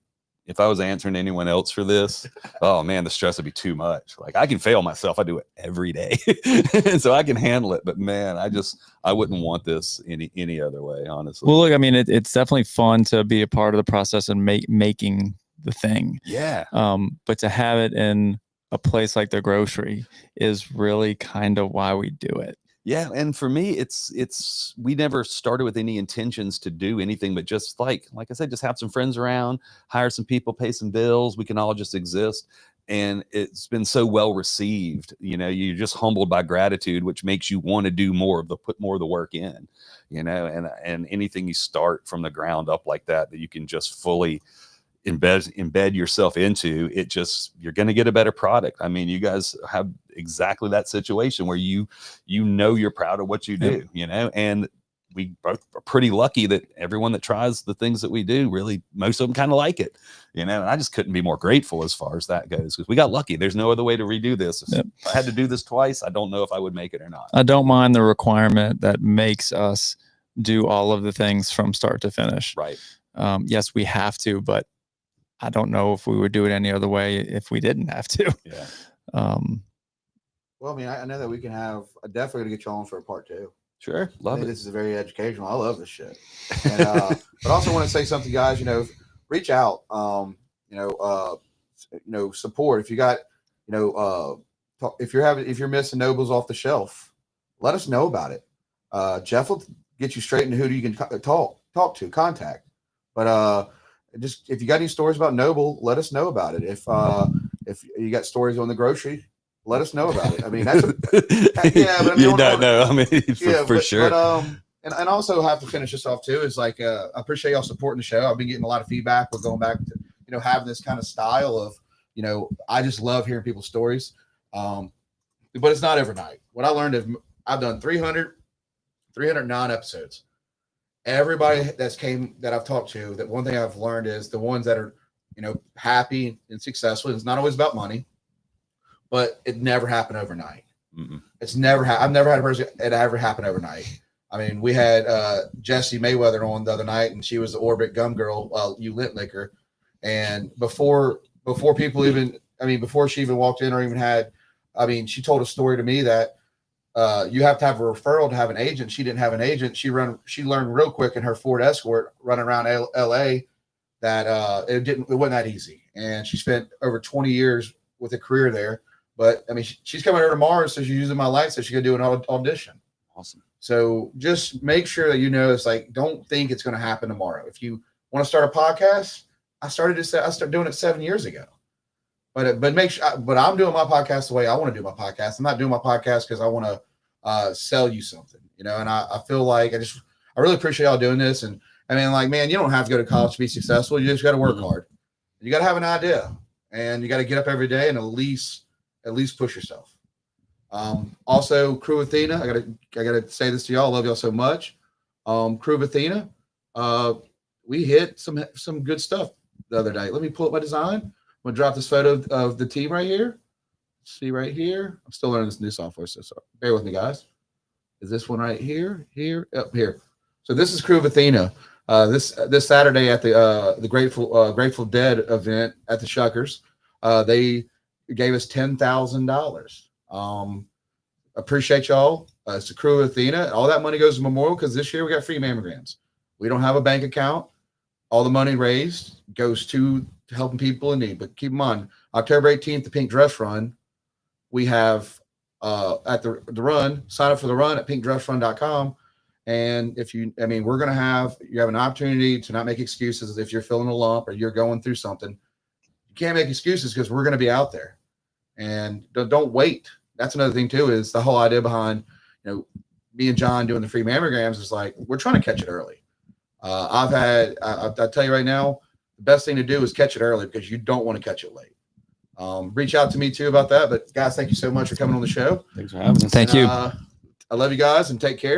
if I was answering anyone else for this, oh man, the stress would be too much. Like I can fail myself. I do it every day. And so I can handle it, but man, I wouldn't want this any other way, honestly. Well, look, I mean, it's definitely fun to be a part of the process and making the thing. Yeah. But to have it in a place like the grocery is really kind of why we do it. Yeah, and for me, it's we never started with any intentions to do anything, but just like I said, just have some friends around, hire some people, pay some bills. We can all just exist, and it's been so well received. You're just humbled by gratitude, which makes you want to do put more of the work in. And anything you start from the ground up like that you can just fully embed yourself into it, you're going to get a better product. I mean, you guys have exactly that situation where you're proud of what you do, and we both are pretty lucky that everyone that tries the things that we do, really, most of them kind of like it, and I just couldn't be more grateful as far as that goes, because we got lucky. There's no other way to redo this. If I had to do this twice, I don't know if I would make it or not. I don't mind the requirement that makes us do all of the things from start to finish. Right. Yes, we have to, but I don't know if we would do it any other way if we didn't have to. Yeah. Well, I mean, I know that we can have. I definitely going to get you on for a part 2. Sure, I love think it. this is very educational. I love this shit. And, but I also want to say something, guys. Reach out. Support. If you got, if you're missing Nobles off the shelf, let us know about it. Jeff will get you straight into who you can talk to, contact. But just if you got any stories about Noble, let us know about it. If you got stories on the grocery, let us know about it. I mean, that's yeah, but I mean, I mean, for sure. But and also have to finish this off too. Is like I appreciate y'all supporting the show. I've been getting a lot of feedback. We're going back to having this kind of style of I just love hearing people's stories. But it's not overnight. What I learned is I've done 309 episodes. Everybody that I've talked to, that one thing I've learned is the ones that are happy and successful. It's not always about money. But it never happened overnight. Mm-mm. I've never had a person it ever happen overnight. I mean, we had Jessie Mayweather on the other night, and she was the Orbit Gum Girl, you lint licker. And before people even, before she even walked in or even had, she told a story to me that you have to have a referral to have an agent. She didn't have an agent. She learned real quick in her Ford Escort running around LA that it wasn't that easy. And she spent over 20 years with a career there. But she's coming over tomorrow, so she's using my light, so she's gonna do an audition. Awesome. So just make sure that it's like, don't think it's gonna happen tomorrow. If you want to start a podcast, I started doing it 7 years ago. But make sure. But I'm doing my podcast the way I want to do my podcast. I'm not doing my podcast because I want to sell you something, And I feel like I really appreciate y'all doing this. And man, you don't have to go to college to be successful. You just got to work hard. You got to have an idea, and you got to get up every day and at least push yourself. Also, Crew Athena, I gotta say this to y'all. I love y'all so much. Crew Athena, we hit some good stuff the other day. Let me pull up my design. I'm gonna drop this photo of the team right here. See right here. I'm still learning this new software, so sorry. Bear with me, guys. Is this one right here? Up here. So this is Crew Athena. This Saturday at the Grateful Dead event at the Shuckers. They gave us $10,000. Appreciate y'all. It's the Crew Athena. All that money goes to Memorial because this year we got free mammograms. We don't have a bank account. All the money raised goes to helping people in need. But keep in mind, October 18th, the Pink Dress Run. We have at the run. Sign up for the run at pinkdressrun.com. And we're going to have an opportunity to not make excuses if you're feeling a lump or you're going through something. You can't make excuses because we're going to be out there. And don't wait. That's another thing too, is the whole idea behind, me and John doing the free mammograms is like, we're trying to catch it early. I'll tell you right now, the best thing to do is catch it early because you don't want to catch it late. Reach out to me too about that. But guys, thank you so much for coming on the show. Thanks for having us. Thank you. I love you guys and take care.